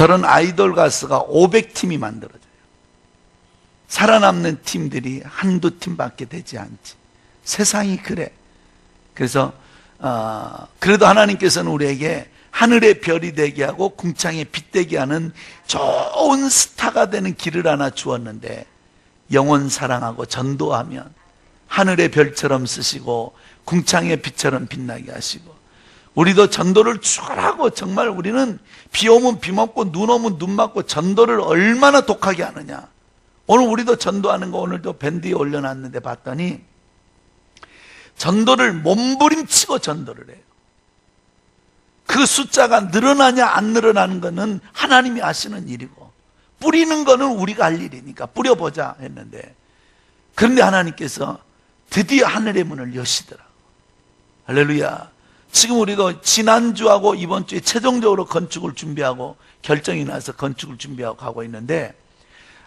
저런 아이돌 가수가 500팀이 만들어져요. 살아남는 팀들이 한두 팀밖에 되지 않지. 세상이 그래. 그래서 그래도 하나님께서는 우리에게 하늘의 별이 되게 하고 궁창의 빛 되게 하는 좋은 스타가 되는 길을 하나 주었는데, 영혼 사랑하고 전도하면 하늘의 별처럼 쓰시고 궁창의 빛처럼 빛나게 하시고, 우리도 전도를 추구하고, 정말 우리는 비 오면 비 맞고 눈 오면 눈 맞고 전도를 얼마나 독하게 하느냐. 오늘 우리도 전도하는 거 오늘도 밴드에 올려놨는데 봤더니 전도를 몸부림치고 전도를 해요. 그 숫자가 늘어나냐 안 늘어나는 거는 하나님이 아시는 일이고, 뿌리는 거는 우리가 할 일이니까 뿌려보자 했는데, 그런데 하나님께서 드디어 하늘의 문을 여시더라고요. 할렐루야. 지금 우리도 지난주하고 이번 주에 최종적으로 건축을 준비하고 결정이 나서 건축을 준비하고 가고 있는데,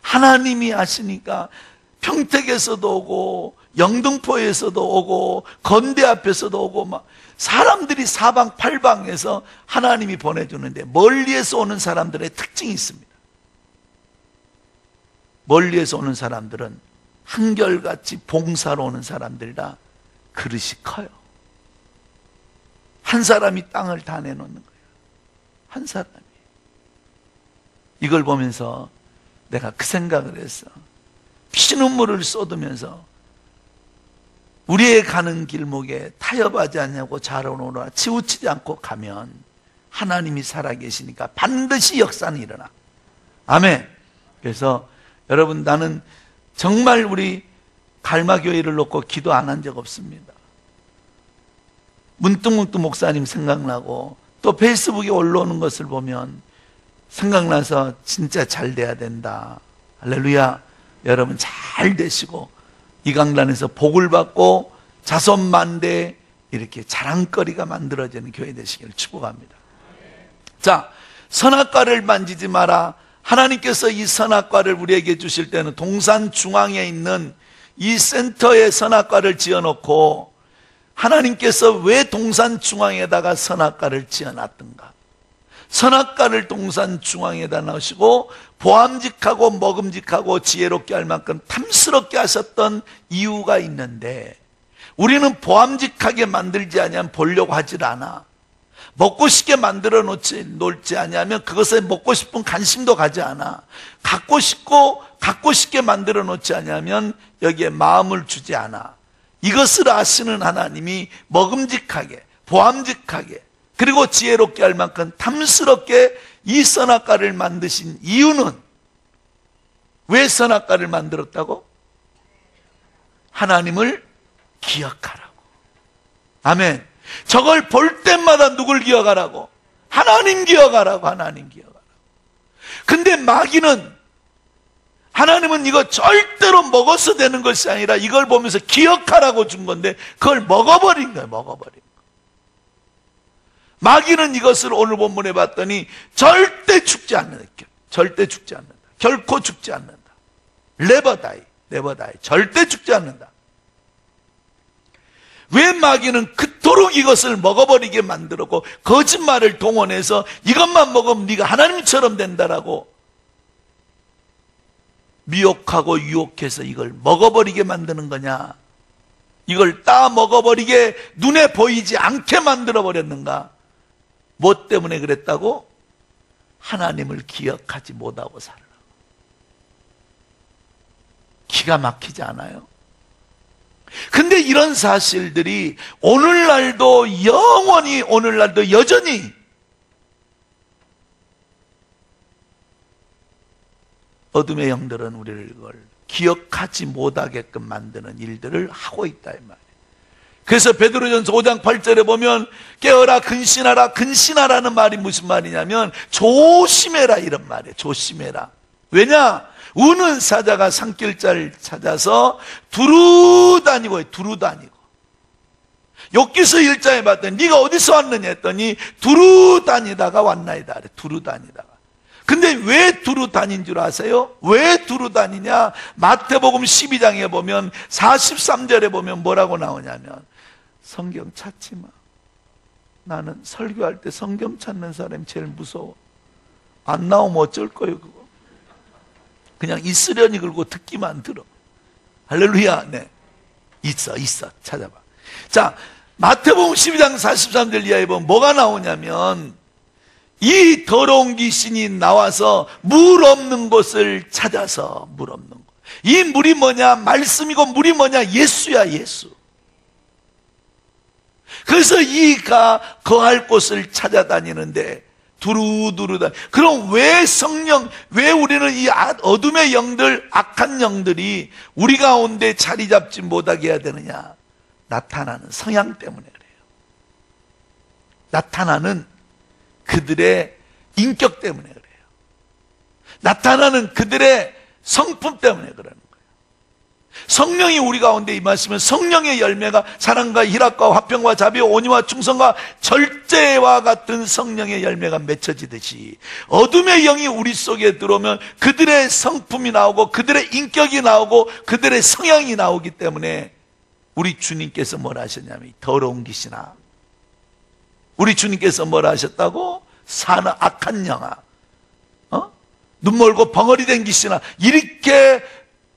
하나님이 아시니까 평택에서도 오고 영등포에서도 오고 건대 앞에서도 오고 막 사람들이 사방팔방에서 하나님이 보내주는데, 멀리에서 오는 사람들의 특징이 있습니다. 멀리에서 오는 사람들은 한결같이 봉사로 오는 사람들이라 그릇이 커요. 한 사람이 땅을 다 내놓는 거예요. 한 사람이. 이걸 보면서 내가 그 생각을 했어. 피눈물을 쏟으면서 우리의 가는 길목에 타협하지 않냐고 자라오노라 치우치지 않고 가면 하나님이 살아계시니까 반드시 역사는 일어나. 아멘. 그래서 여러분, 나는 정말 우리 갈마교회를 놓고 기도 안 한 적 없습니다. 문득문득 목사님 생각나고 또 페이스북에 올라오는 것을 보면 생각나서 진짜 잘 돼야 된다. 할렐루야. 여러분 잘 되시고 이 강단에서 복을 받고 자손만대 이렇게 자랑거리가 만들어지는 교회 되시기를 축복합니다. 자, 선악과를 만지지 마라. 하나님께서 이 선악과를 우리에게 주실 때는 동산 중앙에 있는 이 센터에 선악과를 지어놓고, 하나님께서 왜 동산 중앙에다가 선악과를 지어놨던가? 선악과를 동산 중앙에다 놓으시고 보암직하고 먹음직하고 지혜롭게 할 만큼 탐스럽게 하셨던 이유가 있는데, 우리는 보암직하게 만들지 아니하면 보려고 하질 않아. 먹고 싶게 만들어 놓지 않으면 그것에 먹고 싶은 관심도 가지 않아. 갖고 싶게 만들어 놓지 않으면 여기에 마음을 주지 않아. 이것을 아시는 하나님이 먹음직하게, 보암직하게, 그리고 지혜롭게 할 만큼 탐스럽게 이 선악과를 만드신 이유는, 왜 선악과를 만들었다고? 하나님을 기억하라고. 아멘. 저걸 볼 때마다 누굴 기억하라고? 하나님 기억하라고. 하나님 기억하라고. 근데 마귀는, 하나님은 이거 절대로 먹어서 되는 것이 아니라 이걸 보면서 기억하라고 준 건데 그걸 먹어버린 거예요. 먹어버린 거. 마귀는 이것을 오늘 본문에 봤더니 절대 죽지 않는다. 절대 죽지 않는다. 결코 죽지 않는다. Never die. Never die. 절대 죽지 않는다. 왜 마귀는 그토록 이것을 먹어버리게 만들었고 거짓말을 동원해서 이것만 먹으면 네가 하나님처럼 된다라고 미혹하고 유혹해서 이걸 먹어버리게 만드는 거냐? 이걸 따 먹어버리게, 눈에 보이지 않게 만들어버렸는가? 뭐 때문에 그랬다고? 하나님을 기억하지 못하고 살아라. 기가 막히지 않아요? 근데 이런 사실들이 오늘날도 영원히, 오늘날도 여전히 어둠의 영들은 우리를 이걸 기억하지 못하게끔 만드는 일들을 하고 있다 이 말이에요. 그래서 베드로전서 5장 8절에 보면 깨어라 근신하라. 근신하라는 말이 무슨 말이냐면 조심해라 이런 말이에요. 조심해라. 왜냐? 우는 사자가 산길자를 찾아서 두루 다니고 두루 다니고. 욥기서 1장에 봤더니 네가 어디서 왔느냐 했더니 두루 다니다가 왔나이다. 두루 다니다가. 근데 왜 두루 다닌 줄 아세요? 왜 두루 다니냐? 마태복음 12장에 보면 43절에 보면 뭐라고 나오냐면 성경 찾지 마. 나는 설교할 때 성경 찾는 사람이 제일 무서워. 안 나오면 어쩔 거예요, 그거. 그냥 있으려니 그러고 듣기만 들어. 할렐루야. 네. 있어. 찾아봐. 자, 마태복음 12장 43절 이하에 보면 뭐가 나오냐면, 이 더러운 귀신이 나와서 물 없는 곳을 찾아서, 물 없는 곳. 이 물이 뭐냐? 말씀이고, 물이 뭐냐? 예수야, 예수. 그래서 이가 거할 곳을 찾아다니는데, 두루두루다. 그럼 왜 성령, 왜 우리는 이 어둠의 영들, 악한 영들이 우리 가운데 자리 잡지 못하게 해야 되느냐? 나타나는 성향 때문에 그래요. 나타나는 그들의 인격 때문에 그래요. 나타나는 그들의 성품 때문에 그러는 거예요. 성령이 우리 가운데 임하시면 성령의 열매가 사랑과 희락과 화평과 자비와 온유와 충성과 절제와 같은 성령의 열매가 맺혀지듯이, 어둠의 영이 우리 속에 들어오면 그들의 성품이 나오고 그들의 인격이 나오고 그들의 성향이 나오기 때문에, 우리 주님께서 뭘 하셨냐면, 더러운 귀신아, 우리 주님께서 뭘 하셨다고? 사나 악한 영아, 눈 멀고 벙어리 된 귀신아, 이렇게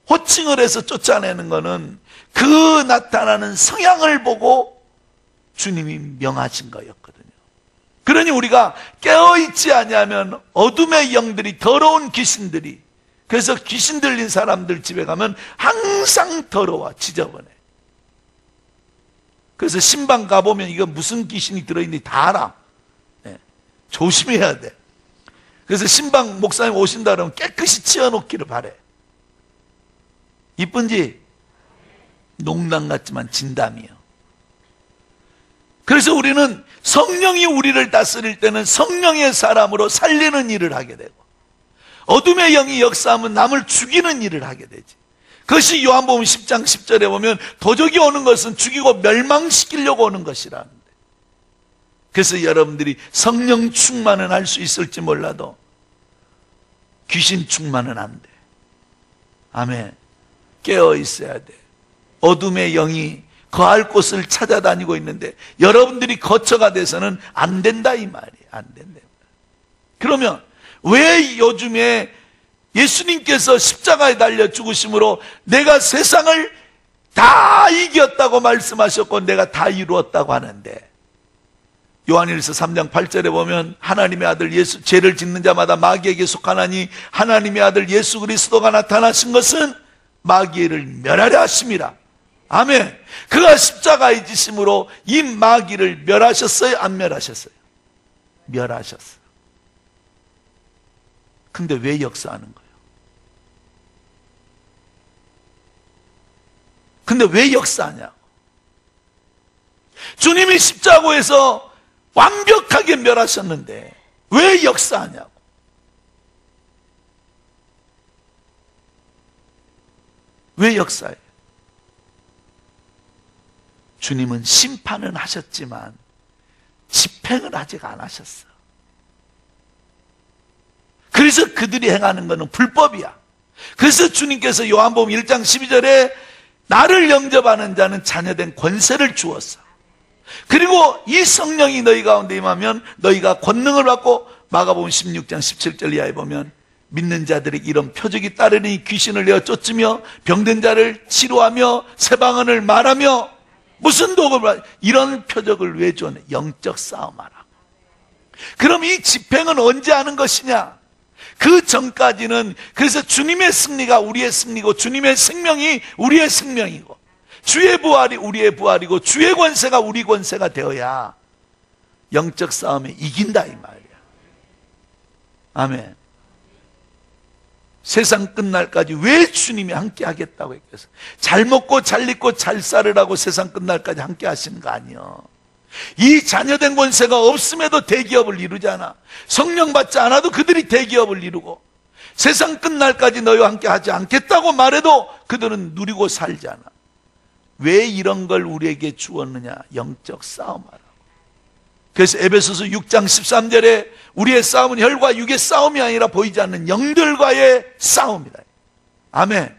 호칭을 해서 쫓아내는 거는 그 나타나는 성향을 보고 주님이 명하신 거였거든요. 그러니 우리가 깨어있지 아니하면 어둠의 영들이, 더러운 귀신들이, 그래서 귀신 들린 사람들 집에 가면 항상 더러워, 지저분해. 그래서 신방 가보면 이거 무슨 귀신이 들어있는지 다 알아. 네. 조심해야 돼. 그래서 신방 목사님 오신다 그러면 깨끗이 치워놓기를 바래. 이쁜지? 농담 같지만 진담이에요. 그래서 우리는 성령이 우리를 다스릴 때는 성령의 사람으로 살리는 일을 하게 되고, 어둠의 영이 역사하면 남을 죽이는 일을 하게 되지. 그것이 요한복음 10장 10절에 보면 도적이 오는 것은 죽이고 멸망시키려고 오는 것이라는데, 그래서 여러분들이 성령 충만은 할 수 있을지 몰라도 귀신 충만은 안 돼. 아멘. 깨어 있어야 돼. 어둠의 영이 거할 곳을 찾아다니고 있는데 여러분들이 거처가 돼서는 안 된다, 이 말이에요. 안 된다. 그러면 왜 요즘에 예수님께서 십자가에 달려 죽으심으로 내가 세상을 다 이겼다고 말씀하셨고 내가 다 이루었다고 하는데, 요한일서 3장 8절에 보면 하나님의 아들 예수, 죄를 짓는 자마다 마귀에게 속하나니 하나님의 아들 예수 그리스도가 나타나신 것은 마귀를 멸하려 하심이라. 아멘. 그가 십자가에 지심으로 이 마귀를 멸하셨어요? 안 멸하셨어요? 멸하셨어요. 근데 왜 역사하는 거예요? 근데 왜 역사하냐고. 주님이 십자가에서 완벽하게 멸하셨는데 왜 역사하냐고. 왜 역사해요? 주님은 심판은 하셨지만 집행은 아직 안 하셨어. 그래서 그들이 행하는 것은 불법이야. 그래서 주님께서 요한복음 1장 12절에 나를 영접하는 자는 자녀된 권세를 주었어. 그리고 이 성령이 너희 가운데 임하면 너희가 권능을 받고, 마가복음 16장 17절 이하에 보면 믿는 자들에게 이런 표적이 따르니 귀신을 내어 쫓으며 병든 자를 치료하며 새 방언을 말하며 무슨 도움을, 이런 표적을 왜 줘? 영적 싸움하라. 그럼 이 집행은 언제 하는 것이냐? 그 전까지는, 그래서 주님의 승리가 우리의 승리고 주님의 생명이 우리의 생명이고 주의 부활이 우리의 부활이고 주의 권세가 우리 권세가 되어야 영적 싸움에 이긴다, 이 말이야. 아멘. 세상 끝날까지 왜 주님이 함께 하겠다고 했겠어요? 잘 먹고 잘 입고 잘 살으라고 세상 끝날까지 함께 하시는 거 아니요. 이 자녀된 권세가 없음에도 대기업을 이루잖아. 성령 받지 않아도 그들이 대기업을 이루고, 세상 끝날까지 너희와 함께 하지 않겠다고 말해도 그들은 누리고 살잖아. 왜 이런 걸 우리에게 주었느냐? 영적 싸움하라. 그래서 에베소서 6장 13절에 우리의 싸움은 혈과 육의 싸움이 아니라 보이지 않는 영들과의 싸움이다. 아멘.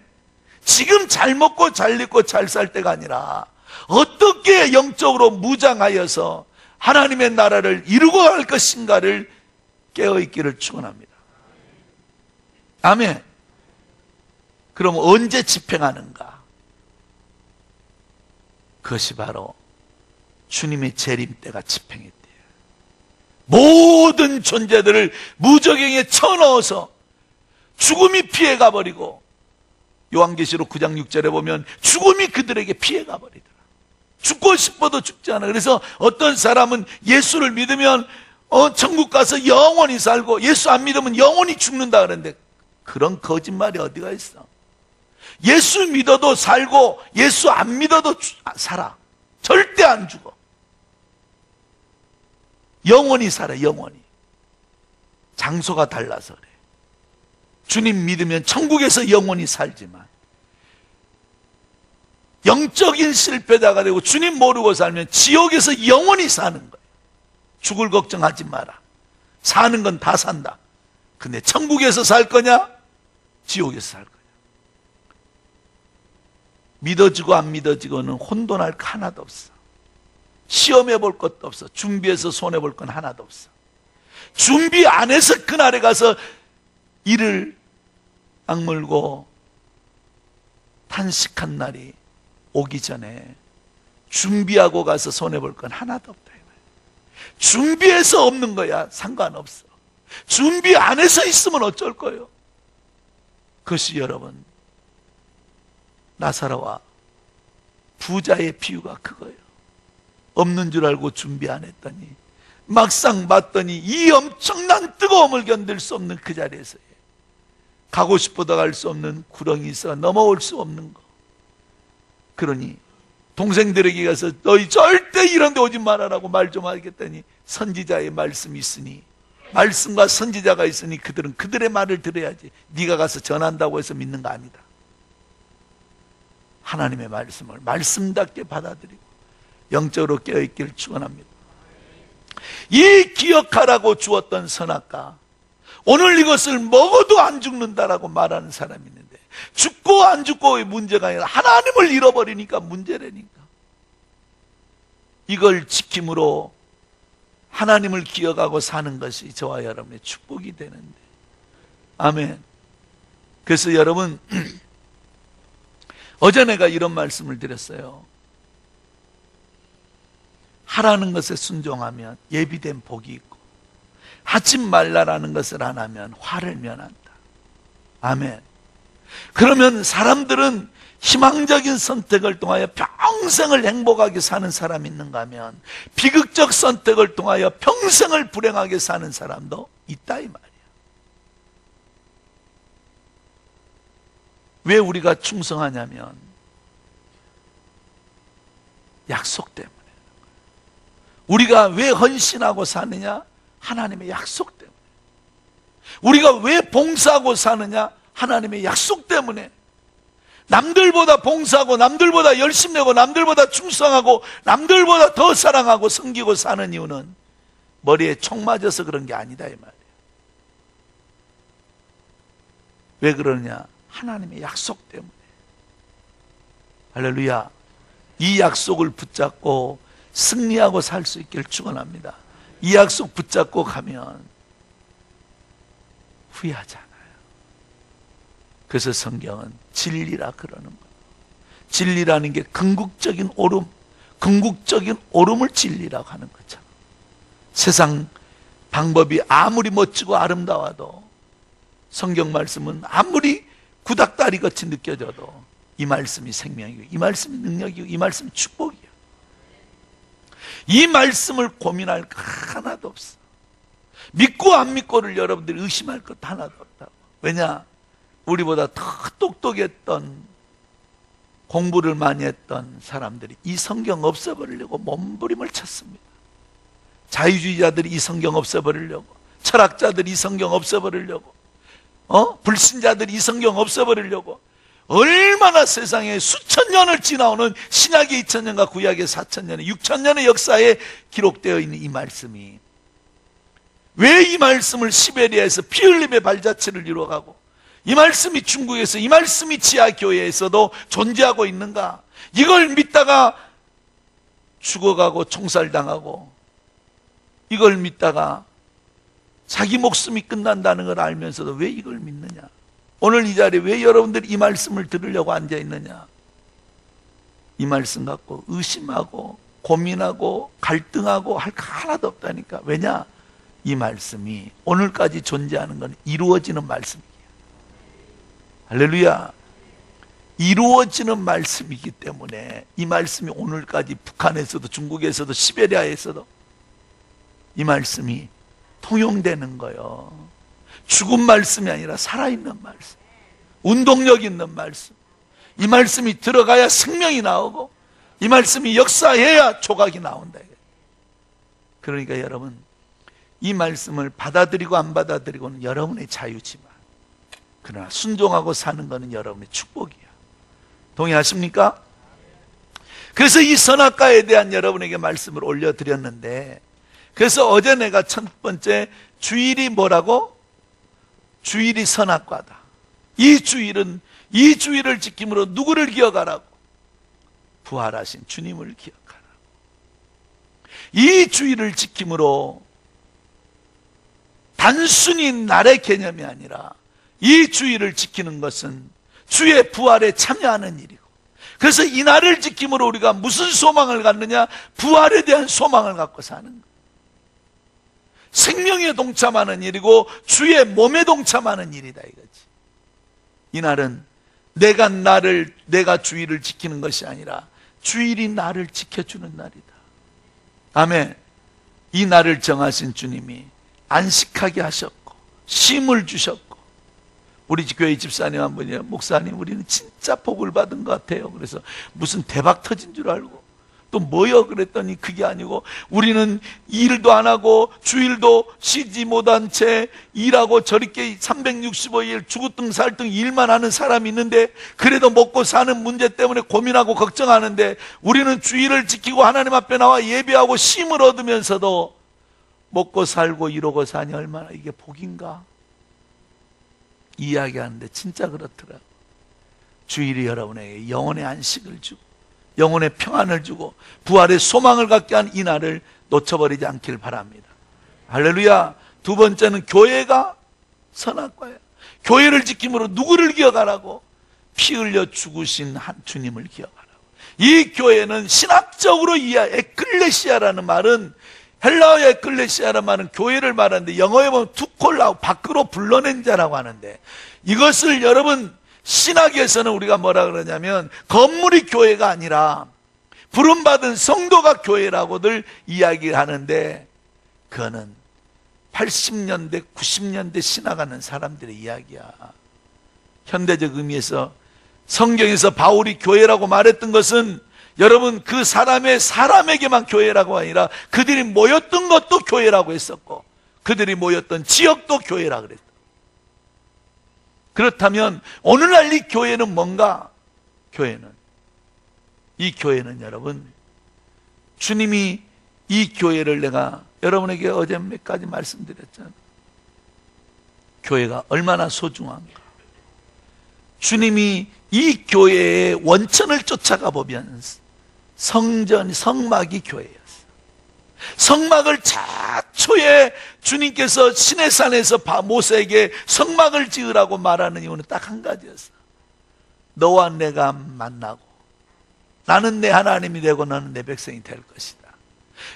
지금 잘 먹고 잘 입고 잘 살 때가 아니라 어떻게 영적으로 무장하여서 하나님의 나라를 이루고 갈 것인가를 깨어있기를 축원합니다. 아멘. 그럼 언제 집행하는가? 그것이 바로 주님의 재림 때가 집행했대요. 모든 존재들을 무저갱에 쳐넣어서 죽음이 피해가 버리고, 요한계시록 9장 6절에 보면 죽음이 그들에게 피해가 버리더라. 죽고 싶어도 죽지 않아. 그래서 어떤 사람은 예수를 믿으면 천국 가서 영원히 살고, 예수 안 믿으면 영원히 죽는다 그러는데, 그런 거짓말이 어디가 있어? 예수 믿어도 살고 예수 안 믿어도 살아. 절대 안 죽어. 영원히 살아. 영원히. 장소가 달라서 그래. 주님 믿으면 천국에서 영원히 살지만, 영적인 실패자가 되고 주님 모르고 살면 지옥에서 영원히 사는 거예요. 죽을 걱정하지 마라. 사는 건 다 산다. 근데 천국에서 살 거냐? 지옥에서 살 거냐? 믿어지고 안 믿어지고는 혼돈할 거 하나도 없어. 시험해 볼 것도 없어. 준비해서 손해 볼 건 하나도 없어. 준비 안 해서 그날에 가서 이를 악물고 탄식한 날이 오기 전에 준비하고 가서 손해 볼 건 하나도 없다. 준비해서 없는 거야. 상관없어. 준비 안 해서 있으면 어쩔 거예요? 그것이 여러분, 나사로와 부자의 비유가 그거예요. 없는 줄 알고 준비 안 했더니 막상 봤더니 이 엄청난 뜨거움을 견딜 수 없는 그 자리에서 가고 싶어도 갈 수 없는 구렁이 있어 넘어올 수 없는 거. 그러니 동생들에게 가서 너희 절대 이런 데 오지 말아라고 말 좀 하겠다니, 선지자의 말씀이 있으니, 말씀과 선지자가 있으니 그들은 그들의 말을 들어야지. 네가 가서 전한다고 해서 믿는 거 아니다. 하나님의 말씀을 말씀답게 받아들이고 영적으로 깨어있기를 축원합니다. 이 기억하라고 주었던 선악과, 오늘 이것을 먹어도 안 죽는다라고 말하는 사람이 있는데, 죽고 안 죽고의 문제가 아니라 하나님을 잃어버리니까 문제라니까. 이걸 지킴으로 하나님을 기억하고 사는 것이 저와 여러분의 축복이 되는데, 아멘. 그래서 여러분, 어제 내가 이런 말씀을 드렸어요. 하라는 것에 순종하면 예비된 복이 있고, 하지 말라라는 것을 안 하면 화를 면한다. 아멘. 그러면 사람들은 희망적인 선택을 통하여 평생을 행복하게 사는 사람이 있는가 하면, 비극적 선택을 통하여 평생을 불행하게 사는 사람도 있다 이 말이야. 왜 우리가 충성하냐면 약속 때문에. 우리가 왜 헌신하고 사느냐? 하나님의 약속 때문에. 우리가 왜 봉사하고 사느냐? 하나님의 약속 때문에. 남들보다 봉사하고 남들보다 열심히 내고 남들보다 충성하고 남들보다 더 사랑하고 섬기고 사는 이유는 머리에 총 맞아서 그런 게 아니다 이 말이에요. 왜 그러냐? 하나님의 약속 때문에. 할렐루야. 이 약속을 붙잡고 승리하고 살 수 있기를 축원합니다. 이 약속 붙잡고 가면 후회하지 않아요. 그래서 성경은 진리라 그러는 거예요. 진리라는 게 궁극적인 옳음, 궁극적인 옳음을 진리라고 하는 거죠. 세상 방법이 아무리 멋지고 아름다워도, 성경 말씀은 아무리 구닥다리 같이 느껴져도 이 말씀이 생명이고, 이 말씀이 능력이고, 이 말씀이 축복이에요. 이 말씀을 고민할 거 하나도 없어. 믿고 안 믿고를 여러분들이 의심할 것 하나도 없다고. 왜냐? 우리보다 더 똑똑했던, 공부를 많이 했던 사람들이 이 성경 없애버리려고 몸부림을 쳤습니다. 자유주의자들이 이 성경 없애버리려고, 철학자들이 이 성경 없애버리려고, 불신자들이 이 성경 없애버리려고 얼마나 세상에 수천 년을 지나오는 신약의 2000년과 구약의 4000년의 6000년의 역사에 기록되어 있는 이 말씀이, 왜 이 말씀을 시베리아에서 피 흘림의 발자취를 이루어가고, 이 말씀이 중국에서, 이 말씀이 지하교회에서도 존재하고 있는가? 이걸 믿다가 죽어가고 총살당하고, 이걸 믿다가 자기 목숨이 끝난다는 걸 알면서도 왜 이걸 믿느냐? 오늘 이 자리에 왜 여러분들이 이 말씀을 들으려고 앉아 있느냐? 이 말씀 갖고 의심하고 고민하고 갈등하고 할 거 하나도 없다니까. 왜냐? 이 말씀이 오늘까지 존재하는 건 이루어지는 말씀이에요. 할렐루야. 이루어지는 말씀이기 때문에 이 말씀이 오늘까지 북한에서도 중국에서도 시베리아에서도 이 말씀이 통용되는 거예요. 죽은 말씀이 아니라 살아있는 말씀, 운동력 있는 말씀. 이 말씀이 들어가야 생명이 나오고 이 말씀이 역사해야 조각이 나온다. 그러니까 여러분, 이 말씀을 받아들이고 안 받아들이고는 여러분의 자유지만 그러나 순종하고 사는 것은 여러분의 축복이야. 동의하십니까? 그래서 이 선악과에 대한 여러분에게 말씀을 올려드렸는데, 그래서 어제 내가 첫 번째 주일이 뭐라고? 주일이 선악과다. 이 주일을 지킴으로 누구를 기억하라고? 부활하신 주님을 기억하라고. 이 주일을 지킴으로 단순히 날의 개념이 아니라 이 주일을 지키는 것은 주의 부활에 참여하는 일이고, 그래서 이 날을 지킴으로 우리가 무슨 소망을 갖느냐? 부활에 대한 소망을 갖고 사는 거예요. 생명에 동참하는 일이고 주의 몸에 동참하는 일이다 이거지. 이 날은 내가 주일을 지키는 것이 아니라 주일이 나를 지켜주는 날이다. 아멘. 이 날을 정하신 주님이 안식하게 하셨고 쉼을 주셨고, 우리 교회 집사님 한 분이요, 목사님 우리는 진짜 복을 받은 것 같아요. 그래서 무슨 대박 터진 줄 알고 또 뭐요? 그랬더니 그게 아니고 우리는 일도 안 하고 주일도 쉬지 못한 채 일하고 저렇게 365일 죽을등 살등 일만 하는 사람이 있는데 그래도 먹고 사는 문제 때문에 고민하고 걱정하는데 우리는 주일을 지키고 하나님 앞에 나와 예배하고 쉼을 얻으면서도 먹고 살고 이러고 사니 얼마나 이게 복인가? 이야기하는데 진짜 그렇더라고요. 주일이 여러분에게 영혼의 안식을 주고 영혼의 평안을 주고 부활의 소망을 갖게 한 이 날을 놓쳐버리지 않길 바랍니다. 할렐루야. 두 번째는 교회가 선악과예요. 교회를 지킴으로 누구를 기억하라고? 피 흘려 죽으신 한 주님을 기억하라고. 이 교회는 신학적으로 에클레시아라는 말은, 헬라어의 에클레시아라는 말은 교회를 말하는데 영어에 보면 투콜라우, 밖으로 불러낸 자라고 하는데, 이것을 여러분 신학에서는 우리가 뭐라 그러냐면 건물이 교회가 아니라 부름받은 성도가 교회라고들 이야기하는데, 그거는 80년대 90년대 신학하는 사람들의 이야기야. 현대적 의미에서 성경에서 바울이 교회라고 말했던 것은 여러분 그 사람에게만 교회라고 아니라 그들이 모였던 것도 교회라고 했었고 그들이 모였던 지역도 교회라고 그랬다. 그렇다면 오늘날 이 교회는 뭔가? 이 교회는 여러분, 주님이 이 교회를 내가 여러분에게 어제 몇 가지 말씀드렸잖아요. 교회가 얼마나 소중한가. 주님이 이 교회의 원천을 쫓아가 보면 성막이 교회였어요. 성막을 자초에 주님께서 시내산에서 모세에게 성막을 지으라고 말하는 이유는 딱 한 가지였어요. 너와 내가 만나고 나는 내 하나님이 되고 너는 내 백성이 될 것이다.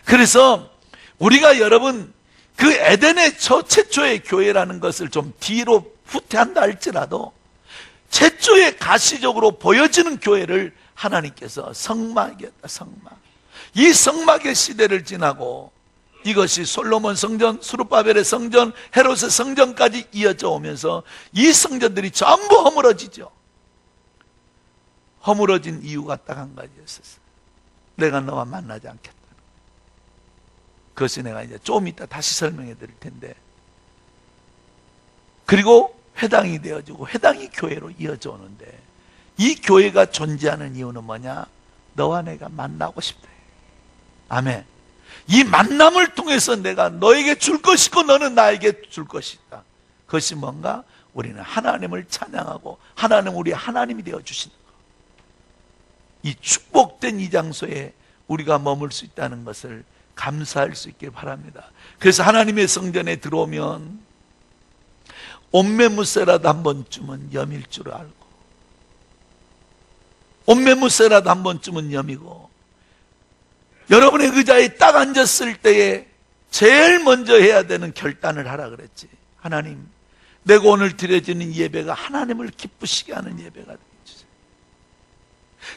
그래서 우리가 여러분 그 에덴의 최초의 교회라는 것을 좀 뒤로 후퇴한다 할지라도 최초의 가시적으로 보여지는 교회를 하나님께서 성막이었다. 성막. 이 성막의 시대를 지나고 이것이 솔로몬 성전, 스룹바벨의 성전, 헤롯의 성전까지 이어져 오면서 이 성전들이 전부 허물어지죠. 허물어진 이유가 딱 한 가지였었어요. 내가 너와 만나지 않겠다. 그것이 내가 이제 좀 이따 다시 설명해 드릴 텐데, 그리고 회당이 되어지고 회당이 교회로 이어져 오는데, 이 교회가 존재하는 이유는 뭐냐? 너와 내가 만나고 싶다. 아멘. 이 만남을 통해서 내가 너에게 줄 것이고 너는 나에게 줄 것이다. 그것이 뭔가? 우리는 하나님을 찬양하고 하나님 우리 하나님이 되어주시는 것. 이 축복된 이 장소에 우리가 머물 수 있다는 것을 감사할 수 있길 바랍니다. 그래서 하나님의 성전에 들어오면 옷매무새라도 한 번쯤은 염일 줄 알고, 옷매무새라도 한 번쯤은 염이고, 여러분의 의자에 딱 앉았을 때에 제일 먼저 해야 되는 결단을 하라 그랬지. 하나님, 내가 오늘 드려지는 예배가 하나님을 기쁘시게 하는 예배가 되게 해주세요.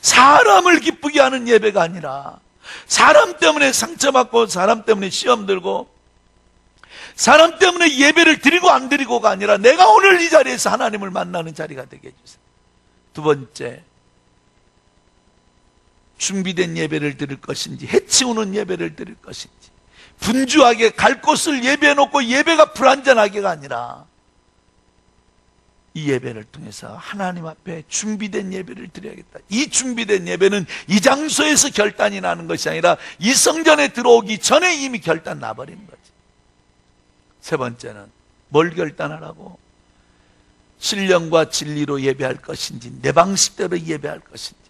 사람을 기쁘게 하는 예배가 아니라, 사람 때문에 상처받고 사람 때문에 시험 들고 사람 때문에 예배를 드리고 안 드리고가 아니라 내가 오늘 이 자리에서 하나님을 만나는 자리가 되게 해주세요. 두 번째, 준비된 예배를 드릴 것인지 해치우는 예배를 드릴 것인지, 분주하게 갈 곳을 예배해놓고 예배가 불완전하게가 아니라 이 예배를 통해서 하나님 앞에 준비된 예배를 드려야겠다. 이 준비된 예배는 이 장소에서 결단이 나는 것이 아니라 이 성전에 들어오기 전에 이미 결단 나버린 거지. 세 번째는 뭘 결단하라고? 신령과 진리로 예배할 것인지 내 방식대로 예배할 것인지.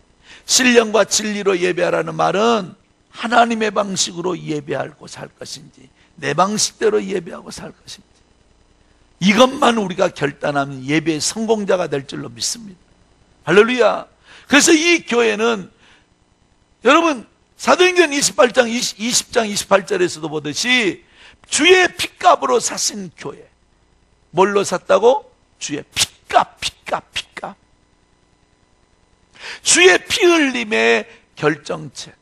신령과 진리로 예배하라는 말은 하나님의 방식으로 예배하고 살 것인지 내 방식대로 예배하고 살 것인지, 이것만 우리가 결단하면 예배의 성공자가 될 줄로 믿습니다. 할렐루야. 그래서 이 교회는 여러분 사도행전 28장 20장 28절에서도 보듯이 주의 핏값으로 사신 교회. 뭘로 샀다고? 주의 핏값. 주의 피 흘림의 결정체.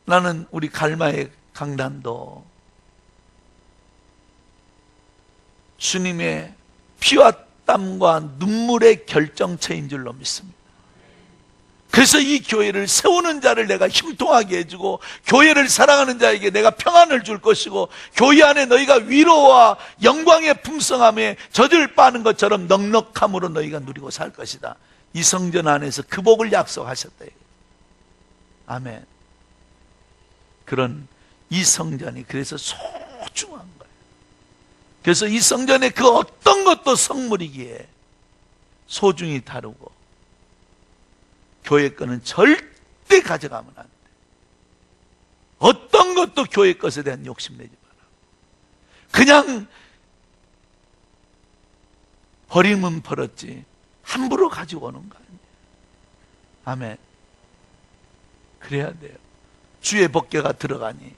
나는 우리 갈마의 강단도 주님의 피와 땀과 눈물의 결정체인 줄로 믿습니다. 그래서 이 교회를 세우는 자를 내가 힘통하게 해주고, 교회를 사랑하는 자에게 내가 평안을 줄 것이고, 교회 안에 너희가 위로와 영광의 풍성함에 젖을 빠는 것처럼 넉넉함으로 너희가 누리고 살 것이다. 이 성전 안에서 그 복을 약속하셨다. 아멘. 그런 이 성전이 그래서 소중한 거예요. 그래서 이 성전의 그 어떤 것도 성물이기에 소중히 다루고, 교회 거는 절대 가져가면 안 돼. 어떤 것도 교회 것에 대한 욕심 내지 마라. 그냥 버리면 버렸지 함부로 가지고 오는 거 아니에요. 아멘. 그래야 돼요. 주의 법궤가 들어가니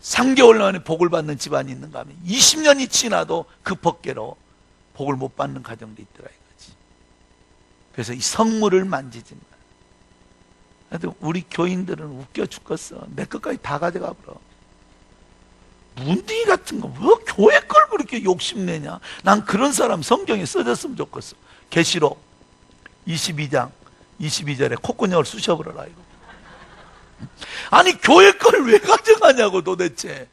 3개월 만에 복을 받는 집안이 있는가 하면 20년이 지나도 그 법궤로 복을 못 받는 가정도 있더라 이거지. 그래서 이 성물을 만지지 마. 우리 교인들은 웃겨 죽겠어. 내 것까지 다 가져가 버려. 문둥이 같은 거 왜 교회 걸 그렇게 욕심내냐. 난 그런 사람 성경에 써졌으면 좋겠어. 계시록 22장 22절에 콧구녕을 쑤셔버려라 이거. 아니 교회 걸 왜 가져가냐고 도대체.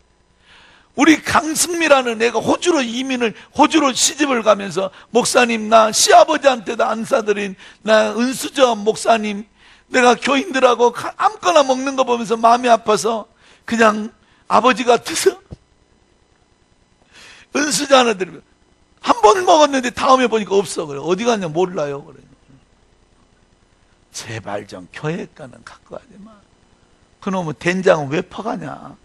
우리 강승미라는 애가 호주로 시집을 가면서, 목사님 나 시아버지한테도 안 사드린 나 은수저 목사님, 내가 교인들하고 아무거나 먹는 거 보면서 마음이 아파서 그냥 아버지 같아서 은수저 하나 드리면 한 번 먹었는데 다음에 보니까 없어. 그래. 어디 갔냐 몰라요. 그래. 제발 좀 교회 거는 갖고 가지 마. 그놈은 된장은 왜 퍼가냐?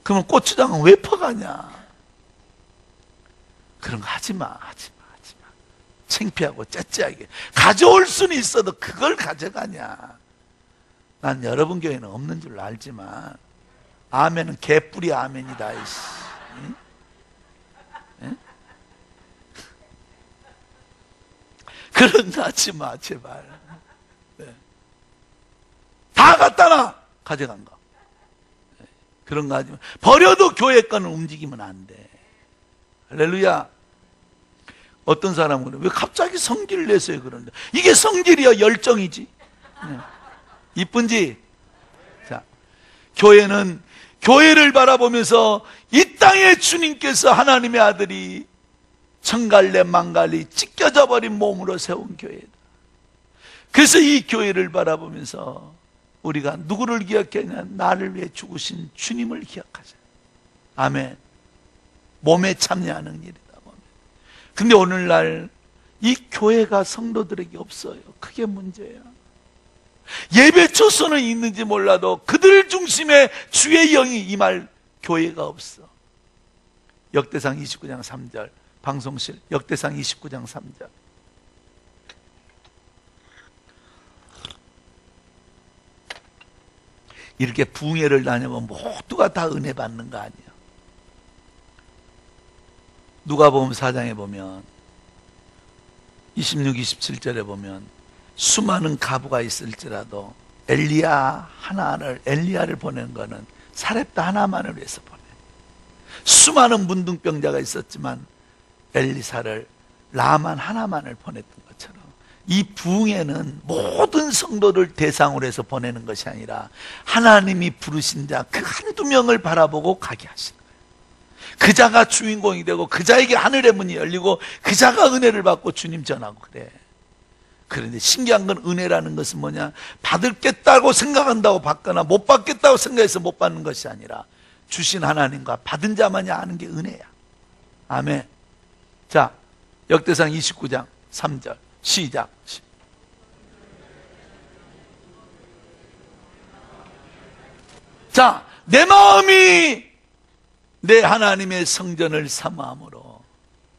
그러면 고추장은 왜 퍼가냐? 그런 거 하지 마. 창피하고 째째하게. 가져올 수는 있어도 그걸 가져가냐? 난 여러분 교회는 없는 줄 알지만 아멘은 개뿔이 아멘이다. 응? 응? 그런 거 하지 마 제발. 네. 다 갖다 놔. 가져간 거. 네. 그런 거 하지 마. 버려도 교회 거는 움직이면 안 돼. 할렐루야. 어떤 사람은 왜 갑자기 성질을 내세요 그런데, 이게 성질이야 열정이지. 네. 이쁜지? 자, 교회는 교회를 바라보면서 이 땅에 주님께서 하나님의 아들이 천갈래 만갈리 찢겨져 버린 몸으로 세운 교회다. 그래서 이 교회를 바라보면서 우리가 누구를 기억하냐? 나를 위해 죽으신 주님을 기억하자. 아멘. 몸에 참여하는 일이다. 근데 오늘날 이 교회가 성도들에게 없어요. 그게 문제야. 예배 초소는 있는지 몰라도 그들 중심에 주의 영이 임할 교회가 없어. 역대상 29장 3절. 방송실 역대상 29장 3절. 이렇게 부흥회를 다녀보면 모두가 다 은혜 받는 거 아니에요. 누가복음 4장에 보면 26, 27절에 보면 수많은 가부가 있을지라도 엘리야를 보낸 거는 사렙다 하나만을 위해서 보내. 수많은 문둥병자가 있었지만 엘리사를 라만 하나만을 보냈던 것처럼 이 부흥회는 모든 성도를 대상으로 해서 보내는 것이 아니라 하나님이 부르신 자 그 한두 명을 바라보고 가게 하시는 거예요. 그 자가 주인공이 되고 그 자에게 하늘의 문이 열리고 그 자가 은혜를 받고 주님 전하고 그래. 그런데 신기한 건 은혜라는 것은 뭐냐? 받을겠다고 생각한다고 받거나 못 받겠다고 생각해서 못 받는 것이 아니라 주신 하나님과 받은 자만이 아는 게 은혜야. 아멘. 자, 역대상 29장 3절 시작. 자, 내 마음이 내 하나님의 성전을 사모함으로.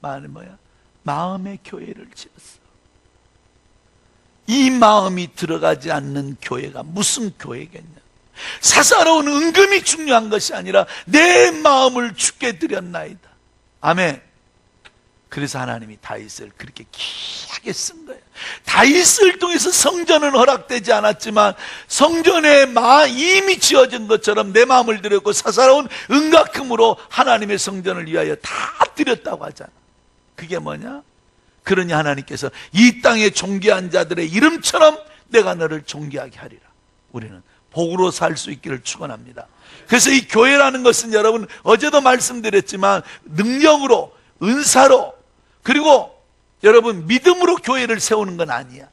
말은 뭐야? 마음의 교회를 지었어. 이 마음이 들어가지 않는 교회가 무슨 교회겠냐? 사사로운 은금이 중요한 것이 아니라 내 마음을 주께 드렸나이다. 아멘. 그래서 하나님이 다윗을 그렇게 귀하게 쓴 거예요. 다윗을 통해서 성전은 허락되지 않았지만 성전에 이미 지어진 것처럼 내 마음을 드렸고 사사로운 은각금으로 하나님의 성전을 위하여 다 드렸다고 하잖아. 그게 뭐냐? 그러니 하나님께서 이 땅에 존귀한 자들의 이름처럼 내가 너를 존귀하게 하리라. 우리는 복으로 살 수 있기를 축원합니다. 그래서 이 교회라는 것은 여러분 어제도 말씀드렸지만 능력으로, 은사로, 그리고 여러분 믿음으로 교회를 세우는 건 아니야.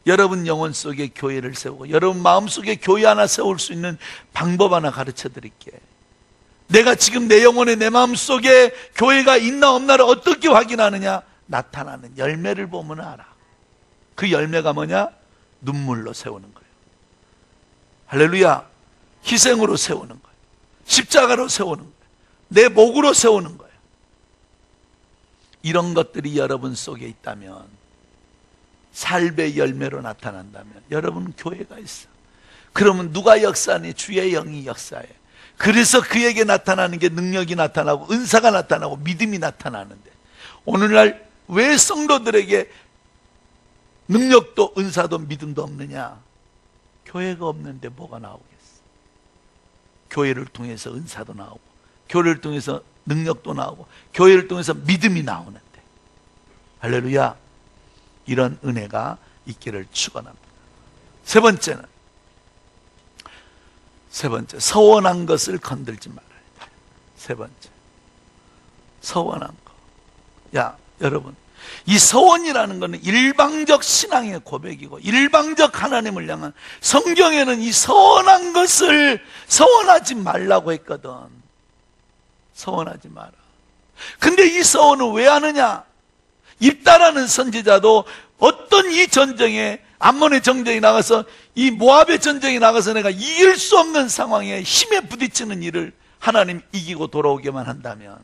여러분 영혼 속에 교회를 세우고 여러분 마음 속에 교회 하나 세울 수 있는 방법 하나 가르쳐 드릴게. 내가 지금 내 영혼에 내 마음 속에 교회가 있나 없나를 어떻게 확인하느냐? 나타나는 열매를 보면 알아. 그 열매가 뭐냐? 눈물로 세우는 거예요. 할렐루야. 희생으로 세우는 거예요. 십자가로 세우는 거예요. 내 목으로 세우는 거예요. 이런 것들이 여러분 속에 있다면, 삶의 열매로 나타난다면 여러분 교회가 있어. 그러면 누가 역사하니? 주의 영이 역사해. 그래서 그에게 나타나는 게 능력이 나타나고 은사가 나타나고 믿음이 나타나는데, 오늘날 왜 성도들에게 능력도 은사도 믿음도 없느냐? 교회가 없는데 뭐가 나오겠어? 교회를 통해서 은사도 나오고 교회를 통해서 능력도 나오고 교회를 통해서 믿음이 나오는데, 할렐루야. 이런 은혜가 있기를 축원합니다. 세 번째, 서원한 것을 건들지 말아야 돼. 세 번째, 서원한 거. 야, 여러분, 이 서원이라는 것은 일방적 신앙의 고백이고 일방적 하나님을 향한, 성경에는 이 서원한 것을 서원하지 말라고 했거든. 서원하지 마라. 근데 이 서원은 왜 하느냐? 입다라는 선지자도 어떤 이 전쟁에, 암몬의 전쟁에 나가서, 이 모압의 전쟁에 나가서 내가 이길 수 없는 상황에 힘에 부딪히는 일을 하나님 이기고 돌아오게만 한다면,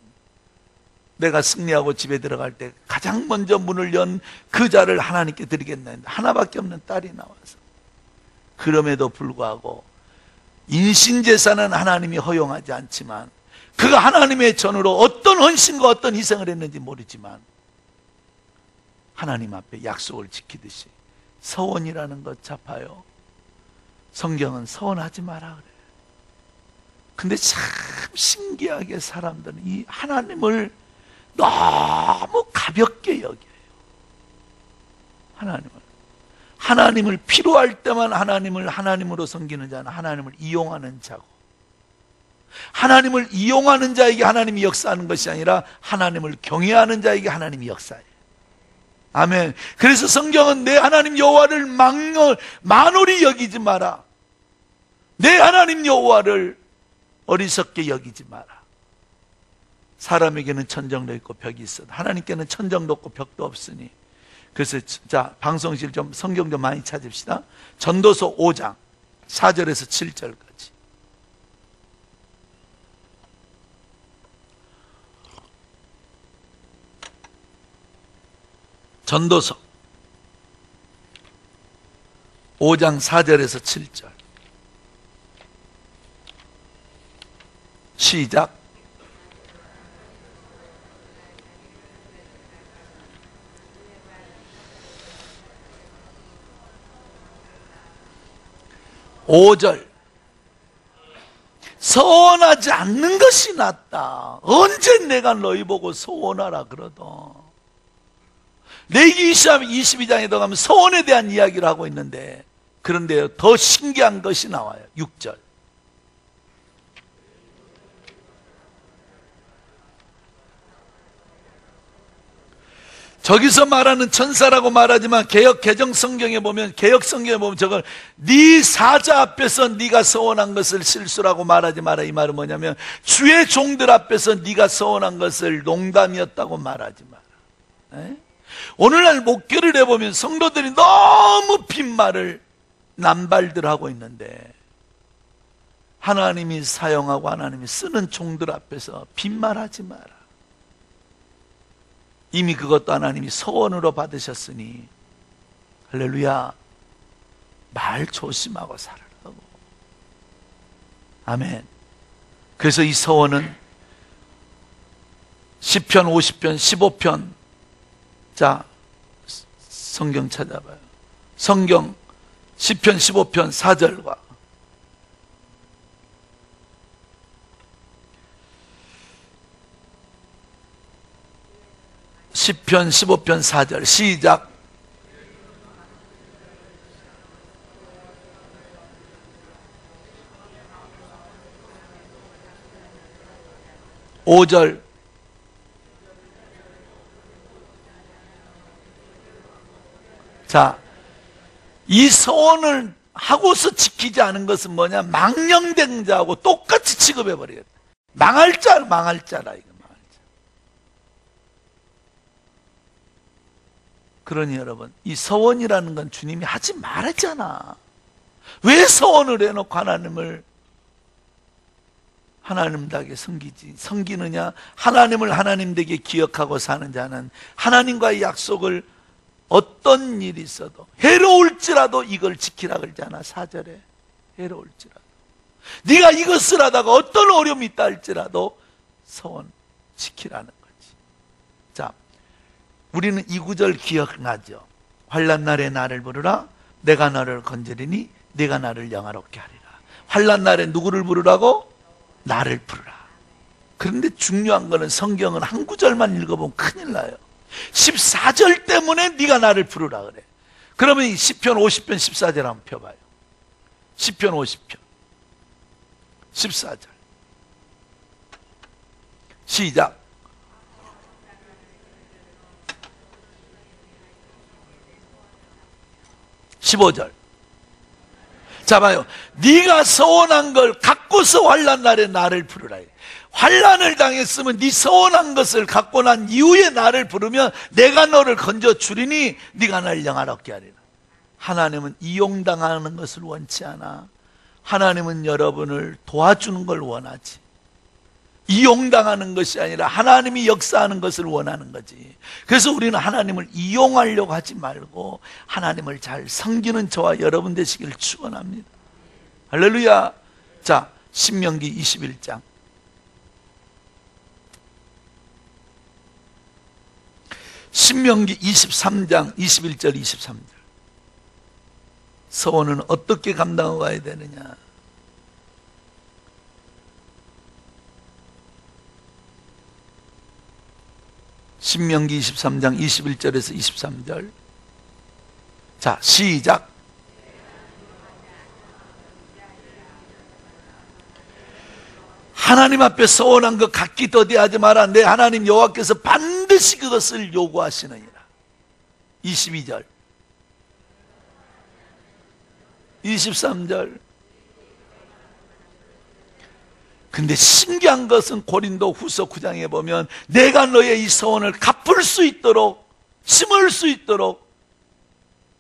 내가 승리하고 집에 들어갈 때 가장 먼저 문을 연 그 자를 하나님께 드리겠나 했는데 하나밖에 없는 딸이 나와서, 그럼에도 불구하고 인신제사는 하나님이 허용하지 않지만 그가 하나님의 전으로 어떤 헌신과 어떤 희생을 했는지 모르지만 하나님 앞에 약속을 지키듯이 서원이라는 것 잡아요. 성경은 서원하지 마라 그래. 근데 참 신기하게 사람들은 이 하나님을 너무 가볍게 여겨요. 하나님을 필요할 때만 하나님으로 섬기는 자는 하나님을 이용하는 자고, 하나님을 이용하는 자에게 하나님이 역사하는 것이 아니라 하나님을 경외하는 자에게 하나님이 역사해요. 아멘. 그래서 성경은 내 하나님 여호와를 만홀히 여기지 마라. 내 하나님 여호와를 어리석게 여기지 마라. 사람에게는 천정도 있고 벽이 있어. 하나님께는 천정도 없고 벽도 없으니. 그래서 자, 방송실 좀 성경 좀 많이 찾읍시다. 전도서 5장 4절에서 7절까지. 전도서 5장 4절에서 7절 시작. (5절) 서원하지 않는 것이 낫다. 언제 내가 너희 보고 서원하라 그러던. 레위기 22장에 더 가면 서원에 대한 이야기를 하고 있는데, 그런데 더 신기한 것이 나와요. 6절. 저기서 말하는 천사라고 말하지만 개정 성경에 보면 저걸 네 사자 앞에서 네가 서원한 것을 실수라고 말하지 마라. 이 말은 뭐냐면 주의 종들 앞에서 네가 서원한 것을 농담이었다고 말하지 마라. 에? 오늘날 목회를 해보면 성도들이 너무 빈말을 남발들 하고 있는데, 하나님이 사용하고 하나님이 쓰는 종들 앞에서 빈말하지 마라. 이미 그것도 하나님이 서원으로 받으셨으니 할렐루야, 말 조심하고 살아라고. 아멘. 그래서 이 서원은 시편 50편 15편, 자 성경 찾아봐요. 성경 시편 15편 4절과 시편 15편 4절 시작. (5절) 자, 이 서원을 하고서 지키지 않은 것은 뭐냐? 망령된 자하고 똑같이 취급해버리겠다. 망할 자라 이거. 망할 자. 그러니 여러분, 이 서원이라는 건 주님이 하지 말았잖아. 왜 서원을 해놓고 하나님을 하나님답게 섬기느냐? 하나님을 하나님되게 기억하고 사는 자는 하나님과의 약속을 어떤 일이 있어도 해로울지라도 이걸 지키라 그러잖아. 4절에 해로울지라도, 네가 이것을 하다가 어떤 어려움이 있다 할지라도 서원 지키라는 거지. 자, 우리는 이 구절 기억나죠? 환난 날에 나를 부르라. 내가 너를 건지리니 네가 나를 영화롭게 하리라. 환난 날에 누구를 부르라고? 나를 부르라. 그런데 중요한 거는 성경은 한 구절만 읽어보면 큰일 나요. 14절 때문에 네가 나를 부르라 그래. 그러면 이 시편 50편 14절 한번 펴봐요. 시편 50편 14절 시작. (15절) 자 봐요. 네가 서원한 걸 갖고서 환난 날에 나를 부르라. 환난을 당했으면 네 서원한 것을 갖고 난 이후에 나를 부르면 내가 너를 건져 주리니 네가 날 영화롭게 하리라. 하나님은 이용당하는 것을 원치 않아. 하나님은 여러분을 도와주는 걸 원하지. 이용당하는 것이 아니라 하나님이 역사하는 것을 원하는 거지. 그래서 우리는 하나님을 이용하려고 하지 말고 하나님을 잘 섬기는 저와 여러분 되시길 축원합니다. 할렐루야. 자, 신명기 21장 신명기 23장 21절 23절 서원은 어떻게 감당하고 가야 되느냐? 신명기 23장 21절에서 23절 자 시작. 하나님 앞에 서원한 것 각기 더디하지 마라. 내 하나님 여호와께서 반드시 그것을 요구하시느니라. 22절 23절 근데 신기한 것은 고린도 후서 9장에 보면 내가 너의 이 서원을 갚을 수 있도록 심을 수 있도록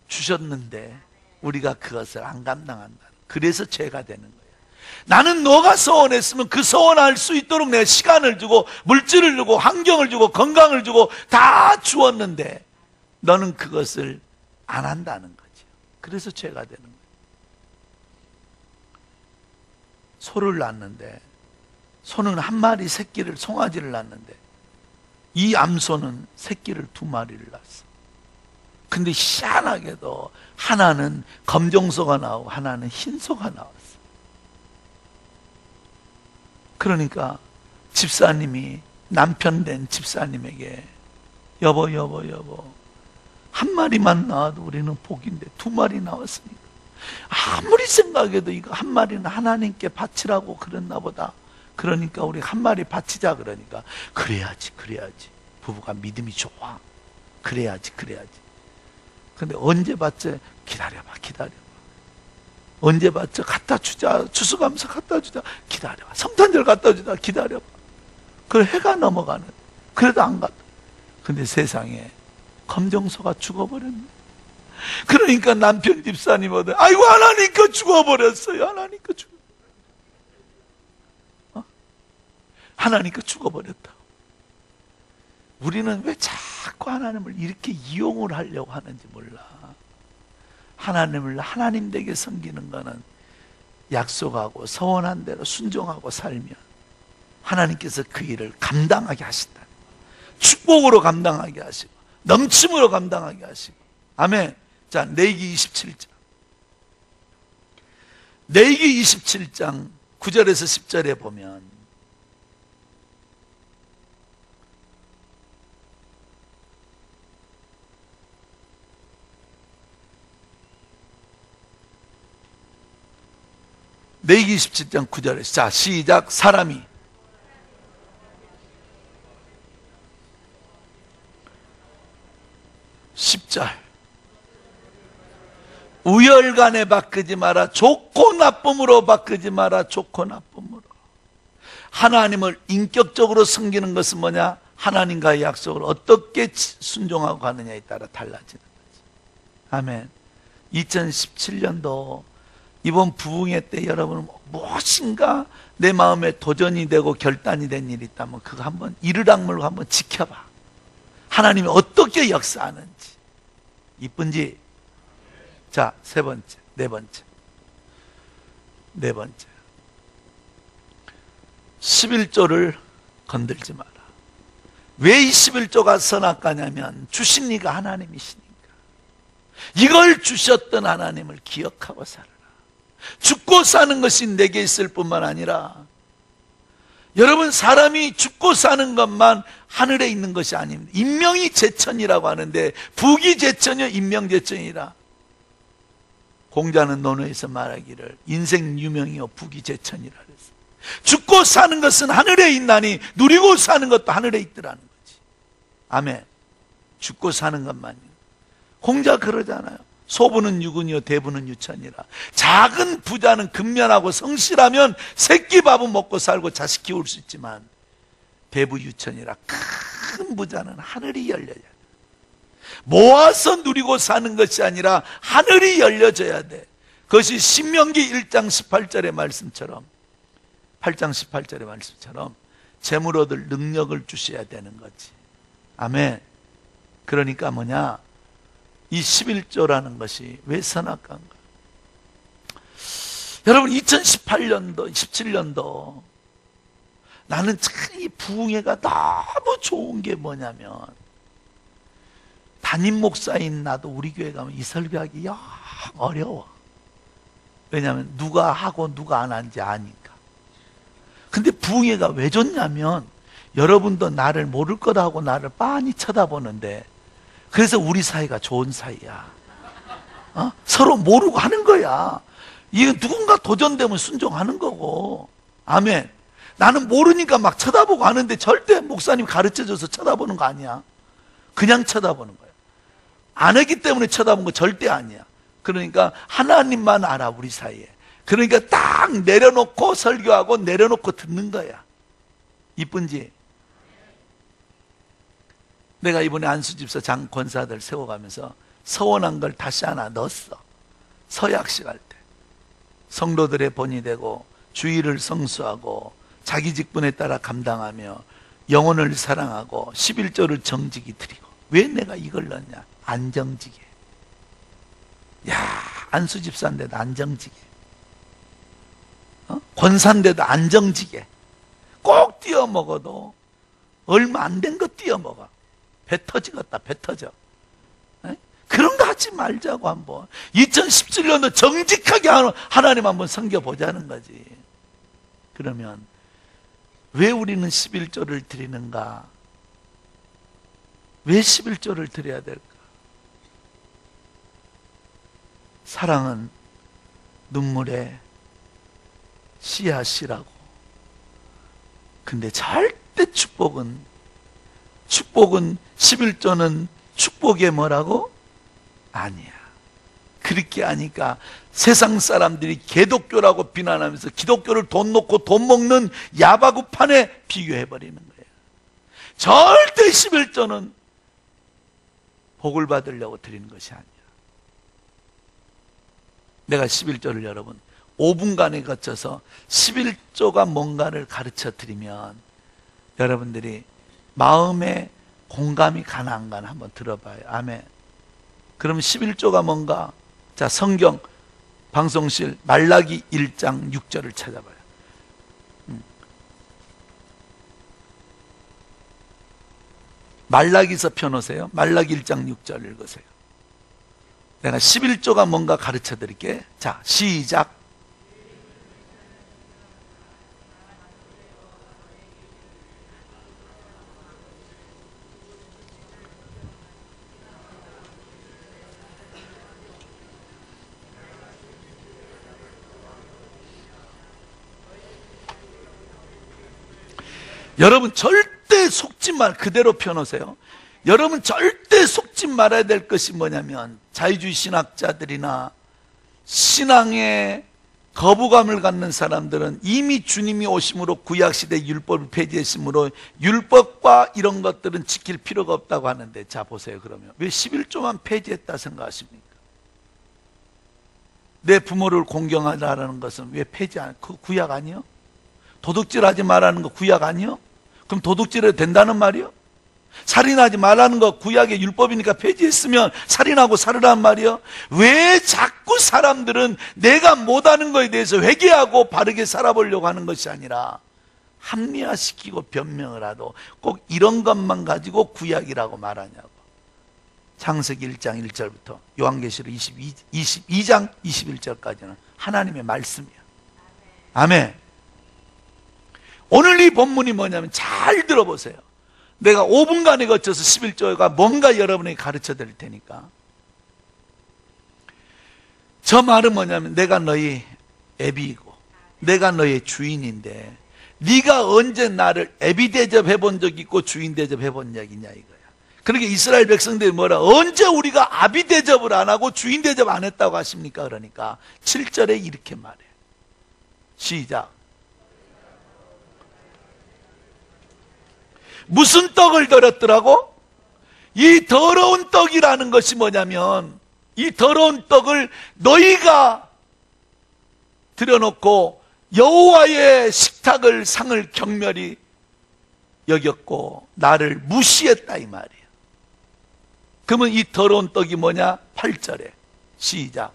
주셨는데 우리가 그것을 안 감당한다. 그래서 죄가 되는 거예요. 나는 너가 서원했으면 그 서원할 수 있도록 내가 시간을 주고 물질을 주고 환경을 주고 건강을 주고 다 주었는데 너는 그것을 안 한다는 거죠. 그래서 죄가 되는 거예요. 소를 낳는데, 소는 한 마리 새끼를, 송아지를 낳는데 이 암소는 새끼를 2마리를 낳았어. 근데 희한하게도 하나는 검정소가 나오고 하나는 흰소가 나왔어. 그러니까 집사님이, 남편 된 집사님에게 여보 한 마리만 낳아도 우리는 복인데 2마리 나왔으니까 아무리 생각해도 이거 한 마리는 하나님께 바치라고 그랬나 보다. 그러니까 우리 한 마리 바치자. 그러니까 그래야지 부부가 믿음이 좋아. 그래야지 근데 언제 받지? 기다려봐 언제 받지? 갖다 주자. 추수감사 갖다 주자. 기다려봐. 성탄절 갖다 주자. 기다려봐. 그 해가 넘어가는, 그래도 안 갔다. 근데 세상에 검정소가 죽어버렸네. 그러니까 남편 집사님은 아이고 하나님 거 죽어버렸어요. 하나님 거 죽어버렸다. 우리는 왜 자꾸 하나님을 이렇게 이용을 하려고 하는지 몰라. 하나님을 하나님 되게 섬기는 거는 약속하고 서원한 대로 순종하고 살면 하나님께서 그 일을 감당하게 하신다. 축복으로 감당하게 하시고 넘침으로 감당하게 하시고. 아멘. 자, 레위기 27장. 레위기 27장 9절에서 10절에 보면 레위기 27장 9절에, 자 시작. 사람이 10절 우열간에 바꾸지 마라. 좋고 나쁨으로 바꾸지 마라. 좋고 나쁨으로. 하나님을 인격적으로 섬기는 것은 뭐냐? 하나님과의 약속을 어떻게 순종하고 가느냐에 따라 달라지는 거지. 아멘. 2017년도 이번 부흥회 때 여러분 무엇인가 내 마음에 도전이 되고 결단이 된 일이 있다면 그거 한번 이를 악물고 한번 지켜봐. 하나님이 어떻게 역사하는지. 이쁜지? 자, 네 번째 11조를 건들지 마라. 왜 이 11조가 선악과냐면 주신 이가 하나님이시니까. 이걸 주셨던 하나님을 기억하고 살아라. 죽고 사는 것이 내게 있을 뿐만 아니라 여러분, 사람이 죽고 사는 것만 하늘에 있는 것이 아닙니다. 인명이 제천이라고 하는데 부귀 제천이요 인명제천이라. 공자는 논어에서 말하기를 인생 유명이요 부귀 제천이라 그랬어요. 죽고 사는 것은 하늘에 있나니 누리고 사는 것도 하늘에 있더라는 거지. 아멘. 죽고 사는 것만요. 공자 그러잖아요. 소부는 유근이요 대부는 유천이라. 작은 부자는 근면하고 성실하면 새끼 밥은 먹고 살고 자식 키울 수 있지만 대부 유천이라. 큰 부자는 하늘이 열려야 돼. 모아서 누리고 사는 것이 아니라 하늘이 열려져야 돼. 그것이 신명기 1장 18절의 말씀처럼, 8장 18절의 말씀처럼 재물 얻을 능력을 주셔야 되는 거지. 아멘. 그러니까 뭐냐? 이 11조라는 것이 왜 선악과인가? 여러분, 2018년도 17년도 나는 참 이 부흥회가 너무 좋은 게 뭐냐면 담임 목사인 나도 우리 교회 가면 이 설교하기 영 어려워. 왜냐하면 누가 하고 누가 안 하는지 아니까. 근데 부흥회가 왜 좋냐면 여러분도 나를 모를 거다 하고 나를 빤히 쳐다보는데 그래서 우리 사이가 좋은 사이야. 서로 모르고 하는 거야. 이거 누군가 도전되면 순종하는 거고. 아멘. 나는 모르니까 막 쳐다보고 하는데 절대 목사님 가르쳐줘서 쳐다보는 거 아니야. 그냥 쳐다보는 거야. 안 하기 때문에 쳐다본 거 절대 아니야. 그러니까 하나님만 알아, 우리 사이에. 그러니까 딱 내려놓고 설교하고 내려놓고 듣는 거야. 이쁜지? 내가 이번에 안수집사 장 권사들 세워가면서 서원한 걸 다시 하나 넣었어. 서약식 할 때 성도들의 본이 되고 주의를 성수하고 자기 직분에 따라 감당하며 영혼을 사랑하고 11조를 정직히 드리고 왜 내가 이걸 넣냐? 안정지게. 야, 안수 집사인데도 안정지게, 권사인데도 안정지게. 꼭 띄어 먹어도 얼마 안 된 거 띄어 먹어. 배 터지겠다, 배 터져. 그런 거 하지 말자고. 한번 2017년도 정직하게 하나님 한번 섬겨보자는 거지. 그러면 왜 우리는 11조를 드리는가? 왜 11조를 드려야 될까? 사랑은 눈물의 씨앗이라고. 근데 절대 축복은 11조는 축복의 뭐라고? 아니야. 그렇게 하니까 세상 사람들이 개독교라고 비난하면서 기독교를 돈 놓고 돈 먹는 야바구판에 비교해버리는 거예요. 절대 11조는 복을 받으려고 드리는 것이 아니야. 내가 11조를 여러분 5분간에 거쳐서 11조가 뭔가를 가르쳐 드리면 여러분들이 마음에 공감이 가나 안 가나 한번 들어봐요. 아멘. 그럼 11조가 뭔가? 자, 성경 방송실 말라기 1장 6절을 찾아봐요. 말라기서 펴놓으세요. 말라기 1장 6절 읽으세요. 내가 11조가 뭔가 가르쳐 드릴게. 자, 시작. 여러분 절대 속지 말, 그대로 펴놓으세요. 여러분 절대 속지 말아야 될 것이 뭐냐면, 자유주의 신학자들이나 신앙에 거부감을 갖는 사람들은 이미 주님이 오심으로 구약시대 율법을 폐지했으므로 율법과 이런 것들은 지킬 필요가 없다고 하는데, 자 보세요. 그러면 왜 11조만 폐지했다 생각하십니까? 내 부모를 공경하라는 것은 왜 폐지 안, 그 구약 아니요? 도둑질하지 말라는 거 구약 아니요? 그럼 도둑질해도 된다는 말이요? 살인하지 말라는 거 구약의 율법이니까 폐지했으면 살인하고 살으란 말이요? 왜 자꾸 사람들은 내가 못하는 거에 대해서 회개하고 바르게 살아보려고 하는 것이 아니라 합리화시키고 변명을 하도 꼭 이런 것만 가지고 구약이라고 말하냐고. 창세기 1장 1절부터 요한계시록 22장 21절까지는 하나님의 말씀이야. 아멘. 오늘 이 본문이 뭐냐면 잘 들어보세요. 내가 5분간에 거쳐서 11조가 뭔가 여러분에게 가르쳐 드릴 테니까. 저 말은 뭐냐면 내가 너희 애비이고 내가 너의 주인인데 네가 언제 나를 애비 대접해 본 적 있고 주인 대접해 본 적 있냐 이거야. 그러니까 이스라엘 백성들이 뭐라, 언제 우리가 아비 대접을 안 하고 주인 대접 안 했다고 하십니까? 그러니까 7절에 이렇게 말해. 시작. 무슨 떡을 드렸더라고? 이 더러운 떡이라는 것이 뭐냐면, 이 더러운 떡을 너희가 들여놓고 여호와의 식탁을 상을 경멸히 여겼고 나를 무시했다 이 말이에요. 그러면 이 더러운 떡이 뭐냐? 8절에 시작.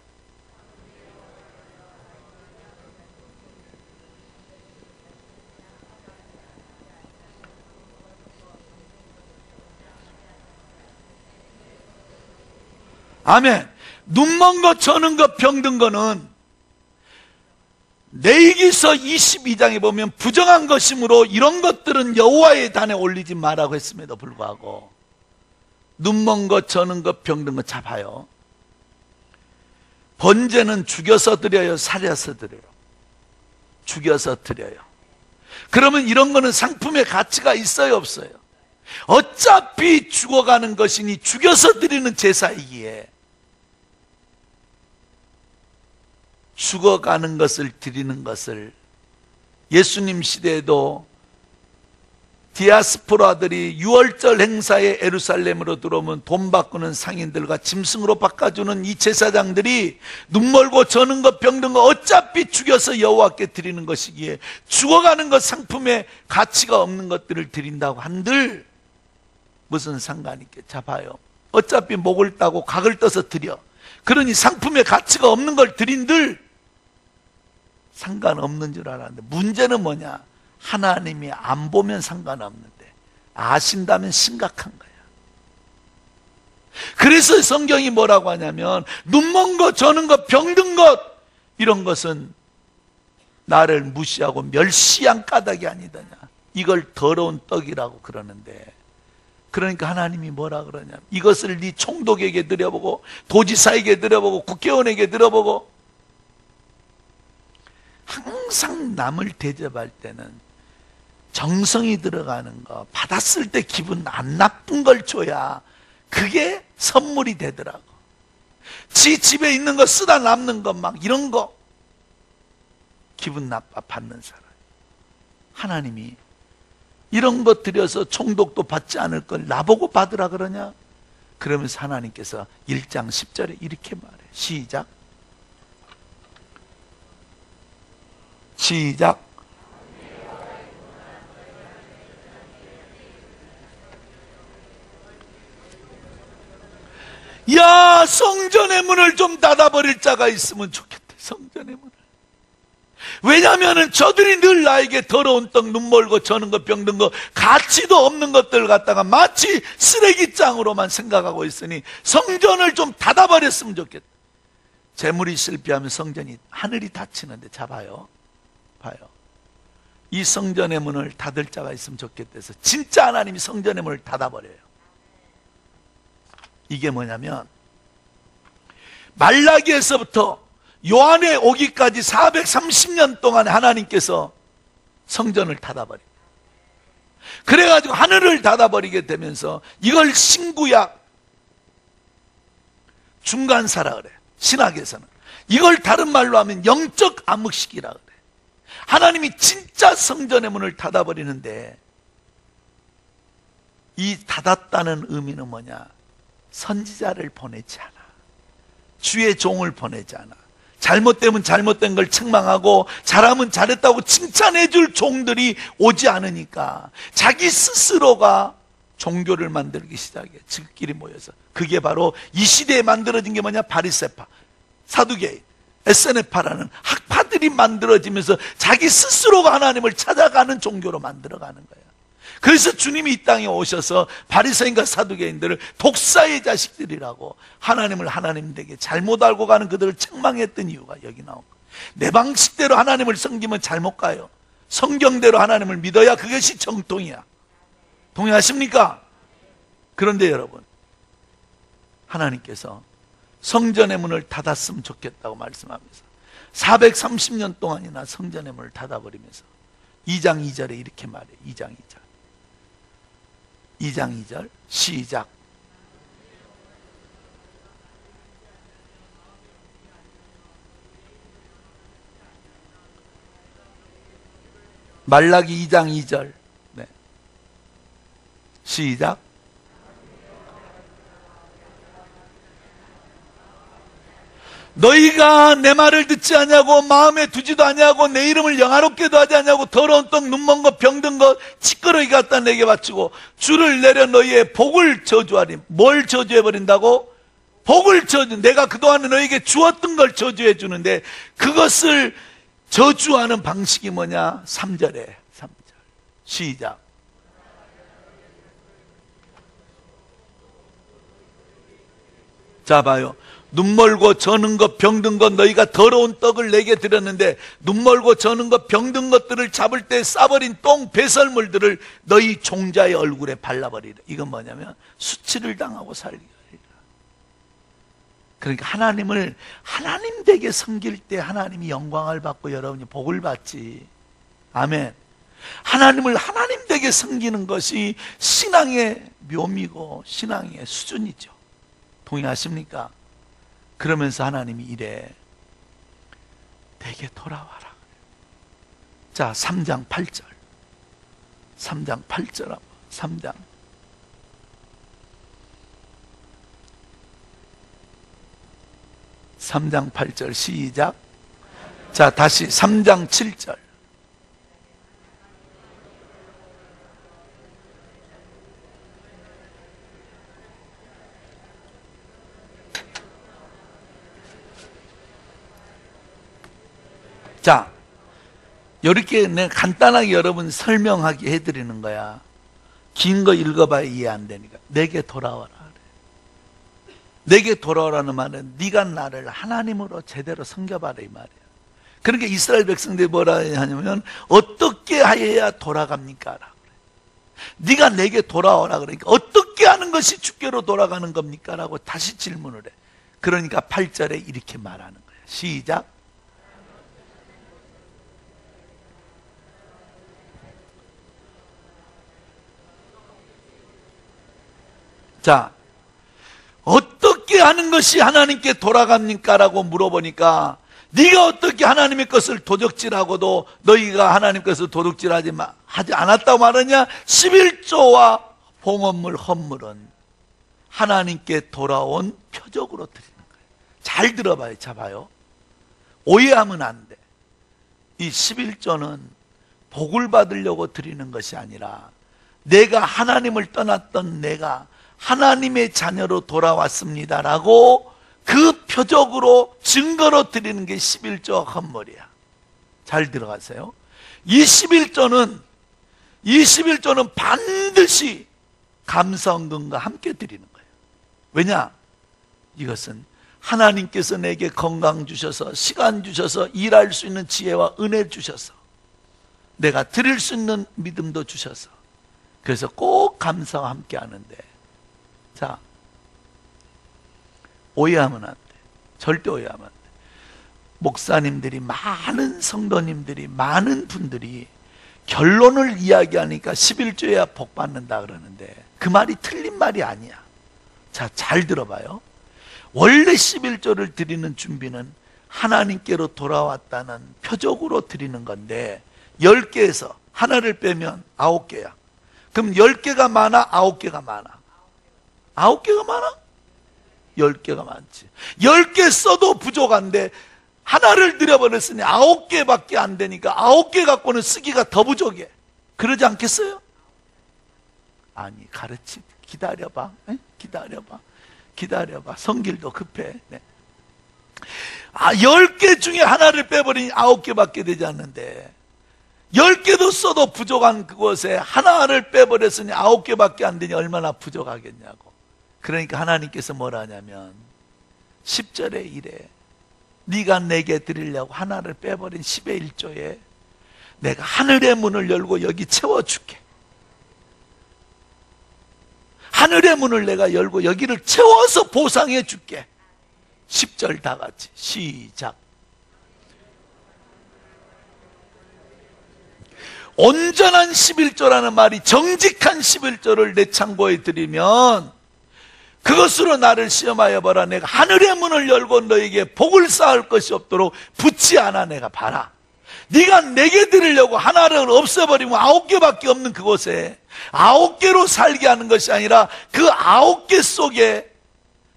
아멘. 눈먼 거, 저는 거, 병든 거는 레위기서 22장에 보면 부정한 것이므로 이런 것들은 여호와의 단에 올리지 마라고 했음에도 불구하고 눈먼 거, 저는 거, 병든 거 잡아요. 번제는 죽여서 드려요, 살려서 드려요? 죽여서 드려요. 그러면 이런 거는 상품의 가치가 있어요, 없어요? 어차피 죽어가는 것이니 죽여서 드리는 제사이기에 죽어가는 것을 드리는 것을, 예수님 시대에도 디아스포라들이 6월절 행사에 예루살렘으로 들어오면 돈 바꾸는 상인들과 짐승으로 바꿔주는 이 제사장들이 눈멀고 저는 것 병든 거 어차피 죽여서 여호와께 드리는 것이기에 죽어가는 것, 상품의 가치가 없는 것들을 드린다고 한들 무슨 상관이 있겠? 자 봐요. 어차피 목을 따고 각을 떠서 드려. 그러니 상품의 가치가 없는 걸 드린들 상관없는 줄 알았는데, 문제는 뭐냐? 하나님이 안 보면 상관없는데 아신다면 심각한 거야. 그래서 성경이 뭐라고 하냐면, 눈먼 것, 저는 것, 병든 것, 이런 것은 나를 무시하고 멸시한 까닭이 아니더냐. 이걸 더러운 떡이라고 그러는데, 그러니까 하나님이 뭐라 그러냐, 이것을 네 총독에게 드려보고 도지사에게 드려보고 국회의원에게 드려보고. 항상 남을 대접할 때는 정성이 들어가는 거, 받았을 때 기분 안 나쁜 걸 줘야 그게 선물이 되더라고. 지 집에 있는 거 쓰다 남는 거 막 이런 거 기분 나빠 받는 사람. 하나님이 이런 것 드려서 총독도 받지 않을 걸 나보고 받으라 그러냐? 그러면서 하나님께서 1장 10절에 이렇게 말해. 시작. 시작. 야, 성전의 문을 좀 닫아버릴 자가 있으면 좋겠다. 성전의 문을. 왜냐하면 저들이 늘 나에게 더러운 떡, 눈멀고 저는 것, 병든 것, 가치도 없는 것들 갖다가 마치 쓰레기장으로만 생각하고 있으니 성전을 좀 닫아버렸으면 좋겠다. 재물이 실패하면 성전이, 하늘이 닫히는데, 자 봐요. 봐요. 이 성전의 문을 닫을 자가 있으면 좋겠다 해서 진짜 하나님이 성전의 문을 닫아버려요. 이게 뭐냐면, 말라기에서부터 요한의 오기까지 430년 동안 하나님께서 성전을 닫아버립니다. 그래가지고 하늘을 닫아버리게 되면서 이걸 신구약 중간사라 그래요. 신학에서는. 이걸 다른 말로 하면 영적 암흑시기라 그래요. 하나님이 진짜 성전의 문을 닫아버리는데, 이 닫았다는 의미는 뭐냐? 선지자를 보내지 않아. 주의 종을 보내지 않아. 잘못되면 잘못된 걸 책망하고 잘하면 잘했다고 칭찬해 줄 종들이 오지 않으니까 자기 스스로가 종교를 만들기 시작해. 지극끼리 모여서. 그게 바로 이 시대에 만들어진 게 뭐냐? 바리새파, 사두개인, 에세네파라는 학파들이 만들어지면서 자기 스스로가 하나님을 찾아가는 종교로 만들어가는 거예요. 그래서 주님이 이 땅에 오셔서 바리새인과 사두개인들을 독사의 자식들이라고, 하나님을 하나님 되게 잘못 알고 가는 그들을 책망했던 이유가 여기 나옵니다. 내 방식대로 하나님을 섬기면 잘못 가요. 성경대로 하나님을 믿어야 그것이 정통이야. 동의하십니까? 그런데 여러분, 하나님께서 성전의 문을 닫았으면 좋겠다고 말씀하면서 430년 동안이나 성전의 문을 닫아버리면서 2장 2절에 이렇게 말해요. 2장 2절. 2장 2절 시작. 말라기 2장 2절. 네. 시작. 너희가 내 말을 듣지 않냐고, 마음에 두지도 않냐고, 내 이름을 영화롭게도 하지 않냐고, 더러운 떡, 눈먼 것, 병든 것, 치끄러기 갖다 내게 바치고 주를 내려 너희의 복을 저주하리. 뭘 저주해버린다고? 복을 저주. 내가 그동안에 너희에게 주었던 걸 저주해 주는데, 그것을 저주하는 방식이 뭐냐? 3절에 3절 시작. 자 봐요. 눈멀고 저는 것, 병든 것, 너희가 더러운 떡을 내게 드렸는데, 눈멀고 저는 것, 병든 것들을 잡을 때 싸버린 똥, 배설물들을 너희 종자의 얼굴에 발라버리라. 이건 뭐냐면 수치를 당하고 살리라. 그러니까 하나님을 하나님 되게 섬길 때 하나님이 영광을 받고 여러분이 복을 받지. 아멘. 하나님을 하나님 되게 섬기는 것이 신앙의 묘미고 신앙의 수준이죠. 동의하십니까? 그러면서 하나님이 이래, 내게 돌아와라. 자, 3장 8절. 3장 8절. 3장. (3장 8절) 시작. 자, 다시 3장 7절. 자, 이렇게 내가 간단하게 여러분 설명하게 해드리는 거야. 긴 거 읽어봐야 이해 안 되니까. 내게 돌아와라 그래. 내게 돌아오라는 말은 네가 나를 하나님으로 제대로 섬겨봐라 이 말이야. 그러니까 이스라엘 백성들이 뭐라 하냐면 어떻게 하여야 돌아갑니까? 라고 그래. 네가 내게 돌아오라 그러니까 어떻게 하는 것이 주께로 돌아가는 겁니까? 라고 다시 질문을 해. 그러니까 8절에 이렇게 말하는 거야. 시작. 자, 어떻게 하는 것이 하나님께 돌아갑니까? 라고 물어보니까 네가 어떻게 하나님의 것을 도적질하고도 너희가 하나님 것을 도둑질하지 않았다고 말하냐? 11조와 봉헌물 헌물은 하나님께 돌아온 표적으로 드리는 거예요. 잘 들어봐요. 잡아요. 오해하면 안 돼. 이 11조는 복을 받으려고 드리는 것이 아니라 내가 하나님을 떠났던 내가 하나님의 자녀로 돌아왔습니다라고 그 표적으로 증거로 드리는 게 11조 헌물이야. 잘 들어가세요. 이 11조는 반드시 감사헌금과 함께 드리는 거예요. 왜냐? 이것은 하나님께서 내게 건강 주셔서 시간 주셔서 일할 수 있는 지혜와 은혜 주셔서 내가 드릴 수 있는 믿음도 주셔서 그래서 꼭 감사와 함께 하는데, 자, 오해하면 안 돼. 절대 오해하면 안 돼. 목사님들이, 많은 성도님들이, 많은 분들이 결론을 이야기하니까 11조야 복 받는다 그러는데 그 말이 틀린 말이 아니야. 자, 잘 들어봐요. 원래 11조를 드리는 준비는 하나님께로 돌아왔다는 표적으로 드리는 건데 10개에서 하나를 빼면 9개야. 그럼 10개가 많아? 9개가 많아? 9개가 많아? 10개가 많지. 10개 써도 부족한데 하나를 드려버렸으니 9개밖에 안 되니까 9개 갖고는 쓰기가 더 부족해. 그러지 않겠어요? 아니, 기다려봐. 기다려봐. 성길도 급해. 네. 10개 중에 하나를 빼버리니 9개밖에 되지 않는데 10개도 써도 부족한 그곳에 하나를 빼버렸으니 9개밖에 안 되니 얼마나 부족하겠냐고. 그러니까 하나님께서 뭐라 하냐면 10절에 이래. 네가 내게 드리려고 하나를 빼버린 10의 1조에 내가 하늘의 문을 열고 여기 채워줄게. 하늘의 문을 내가 열고 여기를 채워서 보상해 줄게. 10절 다 같이 시작. 온전한 11조라는 말이 정직한 11조를 내 창고에 드리면 그것으로 나를 시험하여 봐라. 내가 하늘의 문을 열고 너에게 복을 쌓을 것이 없도록 붙지 않아. 내가 봐라. 네가 내게 드리려고 하나를 없애버리면 9개밖에 없는 그곳에 9개로 살게 하는 것이 아니라 그 9개 속에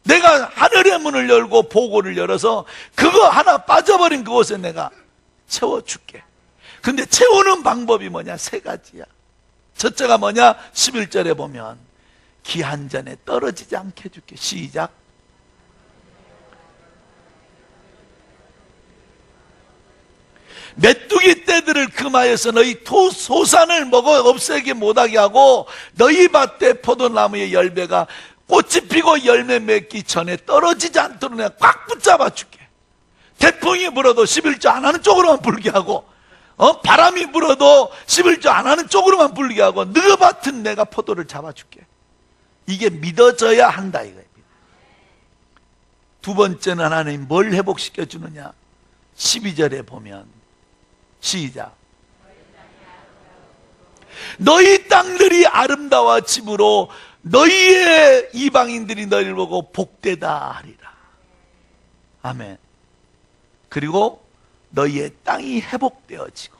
내가 하늘의 문을 열고 보고를 열어서 그거 하나 빠져버린 그곳에 내가 채워줄게. 근데 채우는 방법이 뭐냐? 3가지야. 첫째가 뭐냐? 11절에 보면 기 한 잔에 떨어지지 않게 해줄게. 시작. 메뚜기 떼들을 금하여서 너희 소산을 먹어 없애게 못하게 하고 너희 밭에 포도나무의 열매가 꽃이 피고 열매 맺기 전에 떨어지지 않도록 내가 꽉 붙잡아 줄게. 태풍이 불어도 11조 안 하는 쪽으로만 불게 하고 바람이 불어도 11조 안 하는 쪽으로만 불게 하고 너 밭은 내가 포도를 잡아줄게. 이게 믿어져야 한다 이거예요. 두 번째는 하나님 뭘 회복시켜 주느냐? 12절에 보면 시작. 너희 땅들이 아름다워짐으로 너희의 이방인들이 너희를 보고 복되다 하리라. 아멘. 그리고 너희의 땅이 회복되어지고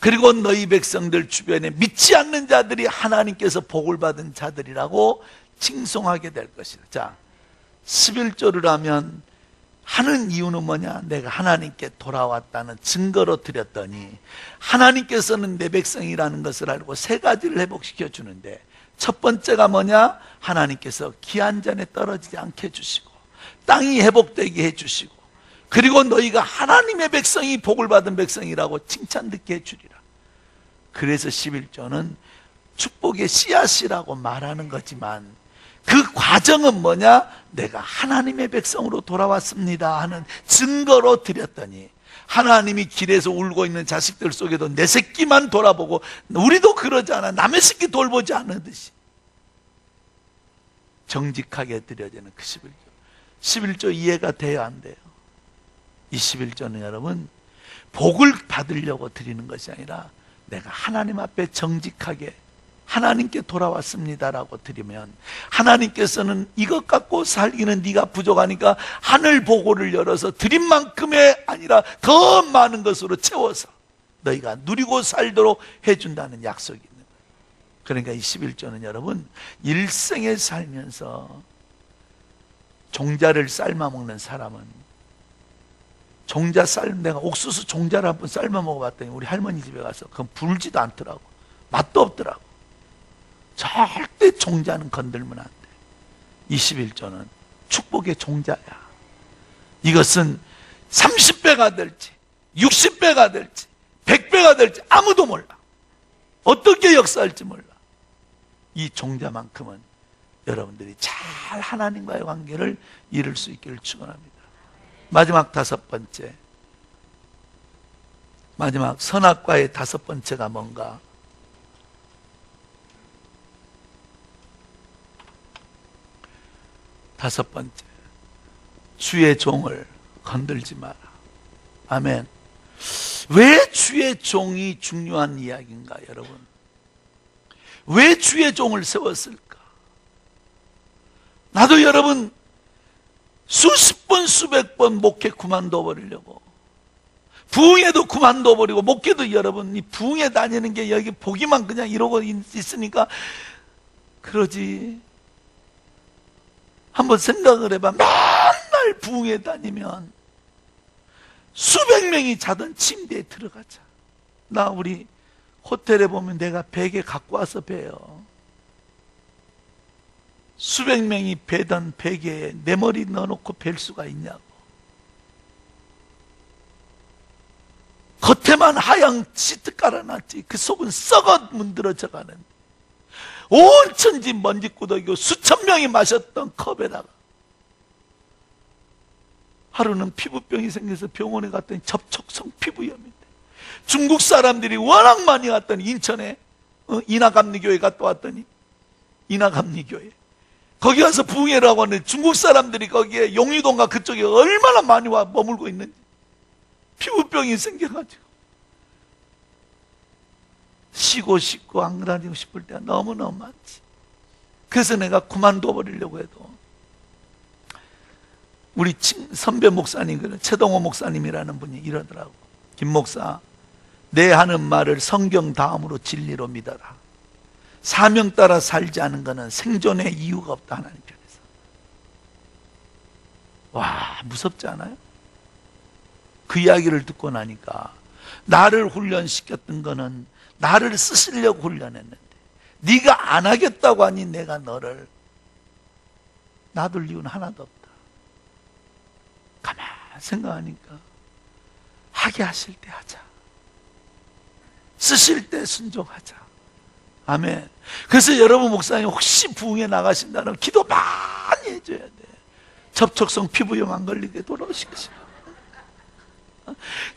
그리고 너희 백성들 주변에 믿지 않는 자들이 하나님께서 복을 받은 자들이라고 칭송하게 될 것이다. 자, 11조를 하면 하는 이유는 뭐냐? 내가 하나님께 돌아왔다는 증거로 드렸더니 하나님께서는 내 백성이라는 것을 알고 3가지를 회복시켜 주는데 첫 번째가 뭐냐? 하나님께서 기 한 잔에 떨어지지 않게 해주시고 땅이 회복되게 해주시고 그리고 너희가 하나님의 백성이 복을 받은 백성이라고 칭찬 듣게 해주리라. 그래서 11조는 축복의 씨앗이라고 말하는 거지만 그 과정은 뭐냐? 내가 하나님의 백성으로 돌아왔습니다 하는 증거로 드렸더니, 하나님이 길에서 울고 있는 자식들 속에도 내 새끼만 돌아보고, 우리도 그러지 않아. 남의 새끼 돌보지 않듯이 정직하게 드려지는 그 11조. 11조 이해가 돼야 안 돼요. 이 11조는 여러분, 복을 받으려고 드리는 것이 아니라 내가 하나님 앞에 정직하게 하나님께 돌아왔습니다라고 드리면, 하나님께서는 이것 갖고 살기는 네가 부족하니까 하늘 보고를 열어서 드린 만큼의 아니라 더 많은 것으로 채워서 너희가 누리고 살도록 해준다는 약속이 있는 거예요. 그러니까 이 11조는 여러분, 일생에 살면서 종자를 삶아 먹는 사람은, 내가 옥수수 종자를 한번 삶아 먹어봤더니 우리 할머니 집에 가서 그건 불지도 않더라고. 맛도 없더라고. 절대 종자는 건들면 안 돼. 21조는 축복의 종자야. 이것은 30배가 될지 60배가 될지 100배가 될지 아무도 몰라. 어떻게 역사할지 몰라. 이 종자만큼은 여러분들이 잘 하나님과의 관계를 이룰 수 있기를 축원합니다. 마지막 다섯 번째, 마지막 선악과의 다섯 번째가 뭔가? 다섯 번째, 주의 종을 건들지 마라. 아멘. 왜 주의 종이 중요한 이야기인가, 여러분? 왜 주의 종을 세웠을까? 나도 여러분 수십 번 수백 번 목회 그만둬 버리려고, 부흥회도 그만둬 버리고, 목회도 여러분 이 부흥회 다니는 게 여기 보기만 그냥 이러고 있으니까 그러지. 한번 생각을 해봐. 맨날 부흥회 다니면 수백 명이 자던 침대에 들어가자. 나 우리 호텔에 보면 내가 베개 갖고 와서 베요. 수백 명이 베던 베개에 내 머리 넣어놓고 벨 수가 있냐고. 겉에만 하얀 시트 깔아놨지 그 속은 썩어 문드러져가는, 온 천지 먼지구덕이고 수천 명이 마셨던 컵에다가 하루는 피부병이 생겨서 병원에 갔더니 접촉성 피부염인데, 중국 사람들이 워낙 많이 왔더니 인천에 인하감리교회 갔다 왔더니, 인하감리교회 거기 가서 부흥회라고 하는데 중국 사람들이 거기에 용유동과 그쪽에 얼마나 많이 와 머물고 있는지 피부병이 생겨가지고 쉬고 안 다니고 싶을 때가 너무너무 많지. 그래서 내가 그만둬 버리려고 해도, 우리 선배 목사님, 최동호 목사님이라는 분이 이러더라고. 김 목사, 내 하는 말을 성경 다음으로 진리로 믿어라. 사명 따라 살지 않은 것은 생존의 이유가 없다, 하나님 편에서. 와, 무섭지 않아요? 그 이야기를 듣고 나니까, 나를 훈련시켰던 거는 나를 쓰시려고 훈련했는데 네가 안 하겠다고 하니 내가 너를 놔둘 이유는 하나도 없다. 가만 생각하니까 하게 하실 때 하자, 쓰실 때 순종하자. 아멘. 그래서 여러분 목사님 혹시 부흥에 나가신다면 기도 많이 해줘야 돼. 접촉성 피부염 안 걸리게 돌아오시겠어요.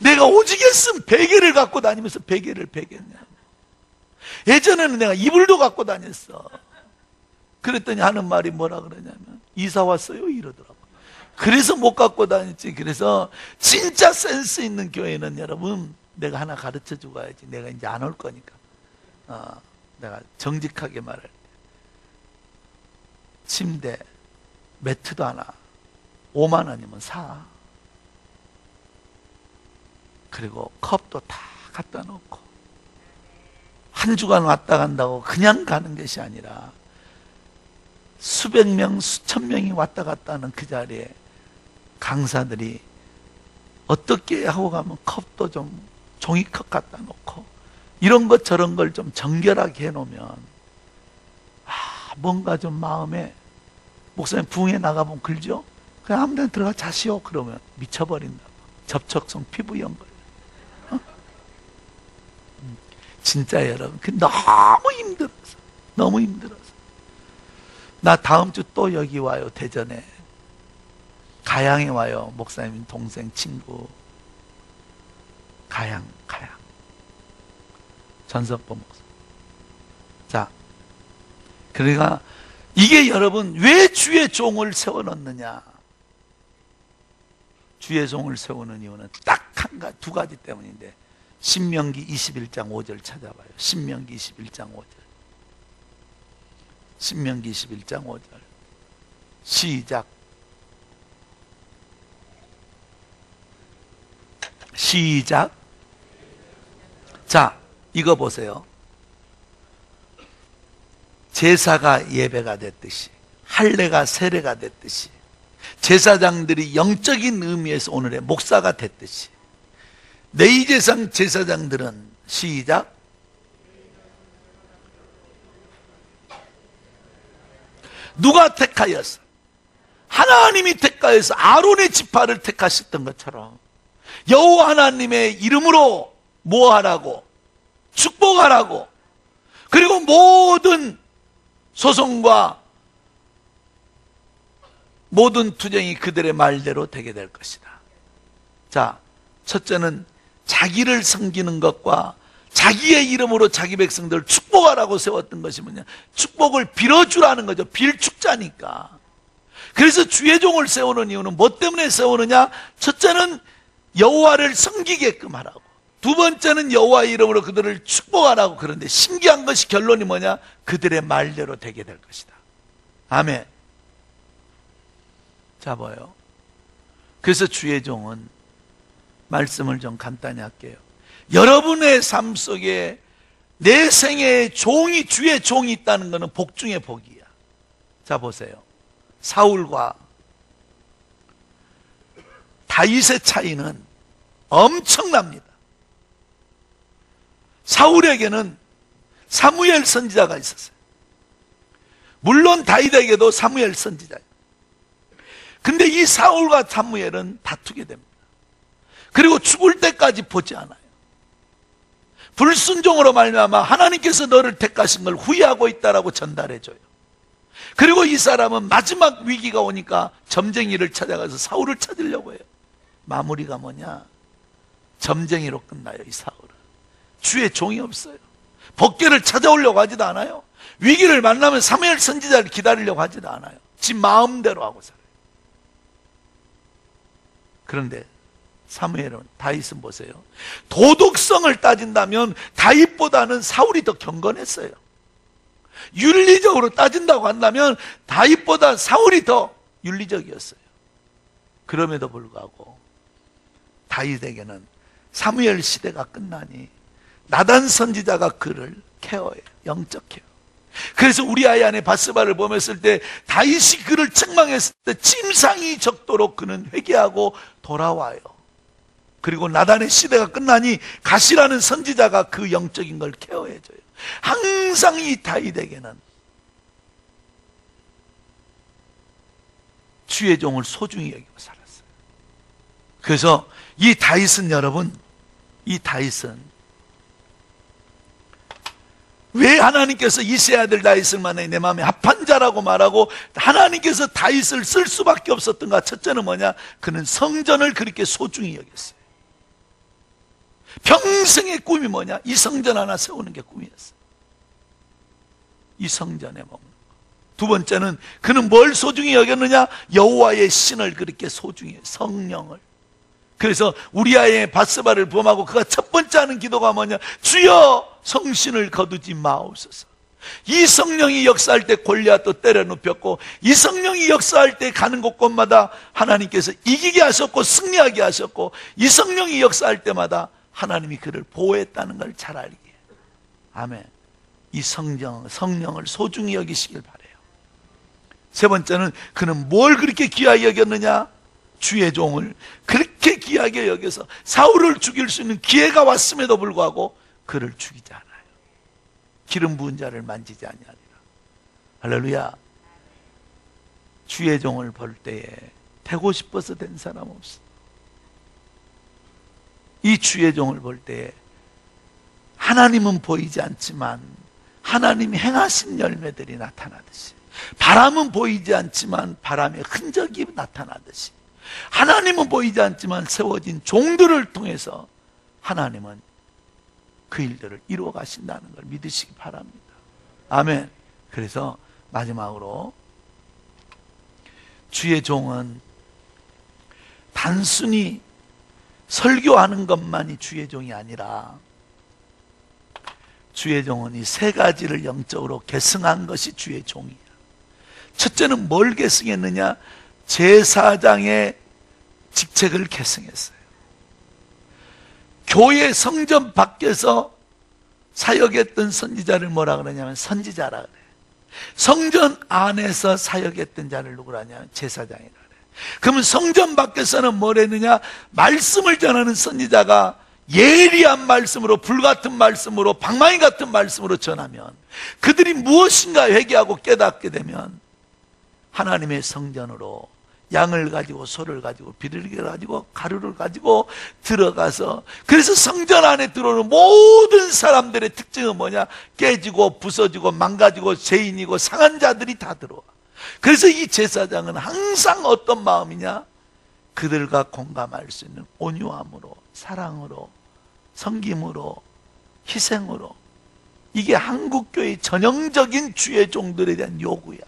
내가 오직 했으면 베개를 갖고 다니면서 베개를 베겠냐. 예전에는 내가 이불도 갖고 다녔어. 그랬더니 하는 말이 뭐라 그러냐면, 이사 왔어요 이러더라고. 그래서 못 갖고 다녔지. 그래서 진짜 센스 있는 교회는 여러분, 내가 하나 가르쳐 주고 가야지. 내가 이제 안 올 거니까. 내가 정직하게 말할 때, 침대 매트도 하나 5만 원이면 사. 그리고 컵도 다 갖다 놓고, 한 주간 왔다 간다고 그냥 가는 것이 아니라 수백 명, 수천 명이 왔다 갔다 하는 그 자리에 강사들이 어떻게 하고 가면 컵도 좀 종이컵 갖다 놓고 이런 것 저런 걸 좀 정결하게 해놓으면, 뭔가 좀 마음에, 목사님 부흥회 나가보면 그러죠? 그냥 아무 데나 들어가 자시오. 그러면 미쳐버린다. 접촉성 피부염 걸려. 진짜 여러분, 그 너무 힘들어서, 너무 힘들어서. 나 다음 주 또 여기 와요. 대전에 가양에 와요. 목사님 동생 친구 가양 전석보 목사. 자, 그러니까 이게 여러분 왜 주의 종을 세워놓느냐? 주의 종을 세우는 이유는 딱 두 가지 때문인데, 신명기 21장 5절 찾아봐요. 신명기 21장 5절. 신명기 21장 5절. 시작. 시작. 자, 이거 보세요. 제사가 예배가 됐듯이, 할례가 세례가 됐듯이, 제사장들이 영적인 의미에서 오늘의 목사가 됐듯이, 내이제상 제사장들은 시작. 누가 택하였어? 하나님이 택하여서 아론의 지파를 택하셨던 것처럼 여호와 하나님의 이름으로 뭐 하라고? 축복하라고. 그리고 모든 소송과 모든 투쟁이 그들의 말대로 되게 될 것이다. 자, 첫째는 자기를 섬기는 것과 자기의 이름으로 자기 백성들을 축복하라고 세웠던 것이 뭐냐? 축복을 빌어주라는 거죠. 빌축자니까. 그래서 주의 종을 세우는 이유는 뭐 때문에 세우느냐? 첫째는 여호와를 섬기게끔 하라고, 두 번째는 여호와의 이름으로 그들을 축복하라고. 그런데 신기한 것이, 결론이 뭐냐? 그들의 말대로 되게 될 것이다. 아멘. 자, 뭐요? 그래서 주의 종은, 말씀을 좀 간단히 할게요. 여러분의 삶 속에 내 생애에 종이, 주의 종이 있다는 것은 복 중의 복이야. 자, 보세요. 사울과 다윗의 차이는 엄청납니다. 사울에게는 사무엘 선지자가 있었어요. 물론 다윗에게도 사무엘 선지자예요. 근데 이 사울과 사무엘은 다투게 됩니다. 그리고 죽을 때까지 보지 않아요. 불순종으로 말미암아 하나님께서 너를 택하신 걸 후회하고 있다라고 전달해줘요. 그리고 이 사람은 마지막 위기가 오니까 점쟁이를 찾아가서 사울을 찾으려고 해요. 마무리가 뭐냐? 점쟁이로 끝나요. 이 사울은 주의 종이 없어요. 법궤를 찾아오려고 하지도 않아요. 위기를 만나면 사무엘 선지자를 기다리려고 하지도 않아요. 지 마음대로 하고 살아요. 그런데 사무엘은, 다윗은 보세요. 도덕성을 따진다면 다윗보다는 사울이 더 경건했어요. 윤리적으로 따진다고 한다면 다윗보다 사울이 더 윤리적이었어요. 그럼에도 불구하고 다윗에게는 사무엘 시대가 끝나니 나단 선지자가 그를 케어해요. 영적 케어. 그래서 우리 아이 안에 바스바를 보냈을 때 다윗이 그를 책망했을 때 침상이 적도록 그는 회개하고 돌아와요. 그리고 나단의 시대가 끝나니 가시라는 선지자가 그 영적인 걸 케어해줘요. 항상 이 다윗에게는 주의 종을 소중히 여기고 살았어요. 그래서 이 다윗은, 여러분, 이 다윗은 왜 하나님께서 이세 아들 다윗을 만나니 내 마음에 합한 자라고 말하고 하나님께서 다윗을 쓸 수밖에 없었던가? 첫째는 뭐냐? 그는 성전을 그렇게 소중히 여겼어요. 평생의 꿈이 뭐냐? 이 성전 하나 세우는 게 꿈이었어요. 이 성전에 먹는 거. 두 번째는 그는 뭘 소중히 여겼느냐? 여호와의 신을 그렇게 소중히 해요. 성령을. 그래서 우리아의 바스바를 범하고 그가 첫 번째 하는 기도가 뭐냐? 주여 성신을 거두지 마옵소서. 이 성령이 역사할 때 골리앗도 때려 눕혔고, 이 성령이 역사할 때 가는 곳곳마다 하나님께서 이기게 하셨고 승리하게 하셨고, 이 성령이 역사할 때마다 하나님이 그를 보호했다는 걸 잘 알게 해요. 아멘. 이 성령을 소중히 여기시길 바라요. 세 번째는 그는 뭘 그렇게 귀하게 여겼느냐? 주의 종을 그렇게 귀하게 여겨서 사울을 죽일 수 있는 기회가 왔음에도 불구하고 그를 죽이지 않아요. 기름 부은 자를 만지지 아니하리라. 할렐루야. 주의 종을 볼 때에 되고 싶어서 된 사람 없어. 이 주의 종을 볼 때 하나님은 보이지 않지만 하나님이 행하신 열매들이 나타나듯이, 바람은 보이지 않지만 바람의 흔적이 나타나듯이, 하나님은 보이지 않지만 세워진 종들을 통해서 하나님은 그 일들을 이루어 가신다는 걸 믿으시기 바랍니다. 아멘. 그래서 마지막으로 주의 종은 단순히 설교하는 것만이 주의 종이 아니라 주의 종은 이 세 가지를 영적으로 계승한 것이 주의 종이야. 첫째는 뭘 계승했느냐? 제사장의 직책을 계승했어요. 교회 성전 밖에서 사역했던 선지자를 뭐라 그러냐면 선지자라 그래. 성전 안에서 사역했던 자를 누구라 하냐면 제사장이라 그래. 그러면 성전 밖에서는 뭘 했느냐? 말씀을 전하는 선지자가 예리한 말씀으로, 불같은 말씀으로, 방망이 같은 말씀으로 전하면 그들이 무엇인가 회개하고 깨닫게 되면 하나님의 성전으로 양을 가지고 소를 가지고 비둘기를 가지고 가루를 가지고 들어가서, 그래서 성전 안에 들어오는 모든 사람들의 특징은 뭐냐? 깨지고 부서지고 망가지고 죄인이고 상한 자들이 다 들어와. 그래서 이 제사장은 항상 어떤 마음이냐? 그들과 공감할 수 있는 온유함으로, 사랑으로, 섬김으로, 희생으로. 이게 한국교회의 전형적인 주의 종들에 대한 요구야.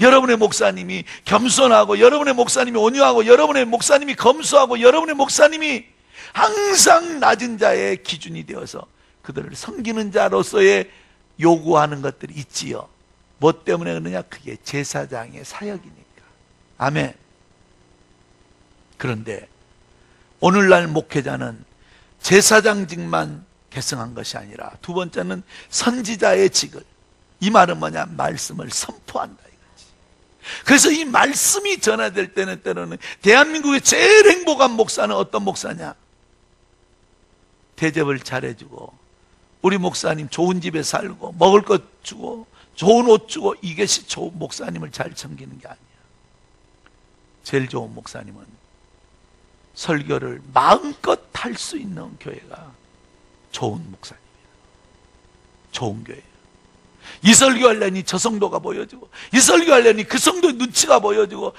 여러분의 목사님이 겸손하고, 여러분의 목사님이 온유하고, 여러분의 목사님이 검소하고, 여러분의 목사님이 항상 낮은 자의 기준이 되어서 그들을 섬기는 자로서의 요구하는 것들이 있지요. 뭐 때문에 그러냐? 그게 제사장의 사역이니까. 아멘. 그런데 오늘날 목회자는 제사장직만 계승한 것이 아니라 두 번째는 선지자의 직을, 이 말은 뭐냐? 말씀을 선포한다 이거지. 그래서 이 말씀이 전해질 때는 때로는 대한민국의 제일 행복한 목사는 어떤 목사냐? 대접을 잘해주고, 우리 목사님 좋은 집에 살고, 먹을 것 주고, 좋은 옷 주고, 이것이 좋은 목사님을 잘 섬기는 게 아니야. 제일 좋은 목사님은 설교를 마음껏 할 수 있는 교회가 좋은 목사님이에요. 좋은 교회예요. 이 설교하려니 저 성도가 보여지고, 이 설교하려니 그 성도의 눈치가 보여지고,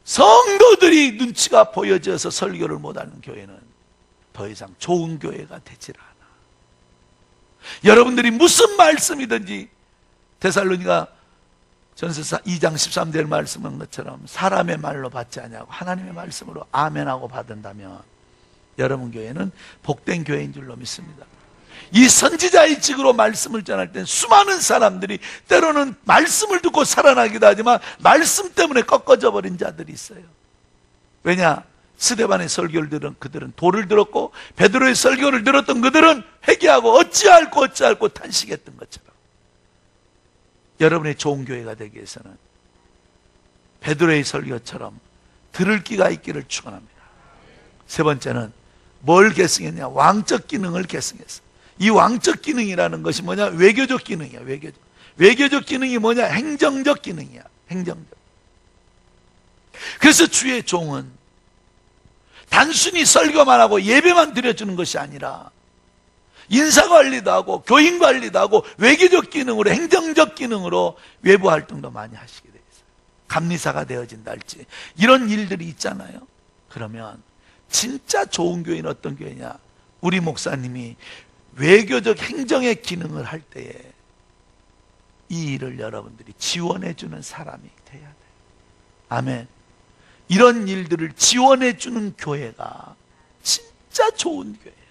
성도들이 눈치가 보여져서 설교를 못하는 교회는 더 이상 좋은 교회가 되질 않아. 여러분들이 무슨 말씀이든지 데살로니가 전서 2장 13절 말씀한 것처럼 사람의 말로 받지 아니하고 하나님의 말씀으로 아멘하고 받은다면 여러분 교회는 복된 교회인 줄로 믿습니다. 이 선지자의 직으로 말씀을 전할 때 수많은 사람들이 때로는 말씀을 듣고 살아나기도 하지만 말씀 때문에 꺾어져 버린 자들이 있어요. 왜냐? 스데반의 설교를 들은 그들은 도를 들었고, 베드로의 설교를 들었던 그들은 회개하고 어찌할꼬 탄식했던 것처럼, 여러분의 좋은 교회가 되기 위해서는 베드로의 설교처럼 들을 귀가 있기를 축원합니다. 세 번째는 뭘 계승했냐? 왕적 기능을 계승했어. 이 왕적 기능이라는 것이 뭐냐? 외교적 기능이야. 외교적 기능이 뭐냐? 행정적 기능이야. 행정적. 그래서 주의 종은 단순히 설교만 하고 예배만 드려주는 것이 아니라 인사관리도 하고 교인관리도 하고 외교적 기능으로, 행정적 기능으로 외부 활동도 많이 하시게 되어 있어요. 감리사가 되어진다 할지 이런 일들이 있잖아요. 그러면 진짜 좋은 교회는 어떤 교회냐? 우리 목사님이 외교적 행정의 기능을 할 때에 이 일을 여러분들이 지원해 주는 사람이 돼야 돼요. 아멘. 이런 일들을 지원해 주는 교회가 진짜 좋은 교회예요.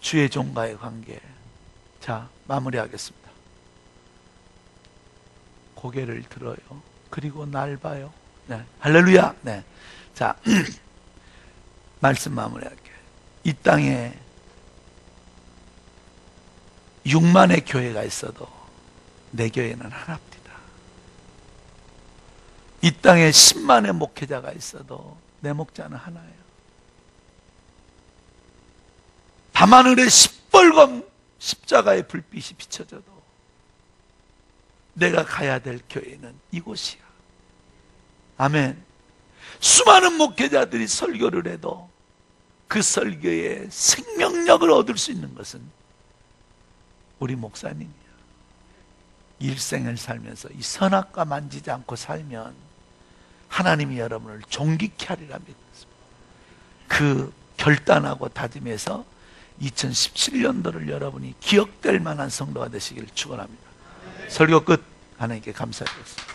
주의 종과의 관계. 자, 마무리하겠습니다. 고개를 들어요. 그리고 날 봐요. 네, 할렐루야. 네. 자, 말씀 마무리할게요. 이 땅에 6만의 교회가 있어도 내 교회는 하나입니다. 이 땅에 10만의 목회자가 있어도 내 목자는 하나예요. 밤하늘에 시뻘건 십자가의 불빛이 비춰져도 내가 가야 될 교회는 이곳이야. 아멘. 수많은 목회자들이 설교를 해도 그 설교에 생명력을 얻을 수 있는 것은 우리 목사님이야. 일생을 살면서 이 선악과 만지지 않고 살면 하나님이 여러분을 존귀케 하리라 믿습니다. 그 결단하고 다짐해서 2017년도를 여러분이 기억될 만한 성도가 되시길 축원합니다. 설교 끝. 하나님께 감사드리겠습니다.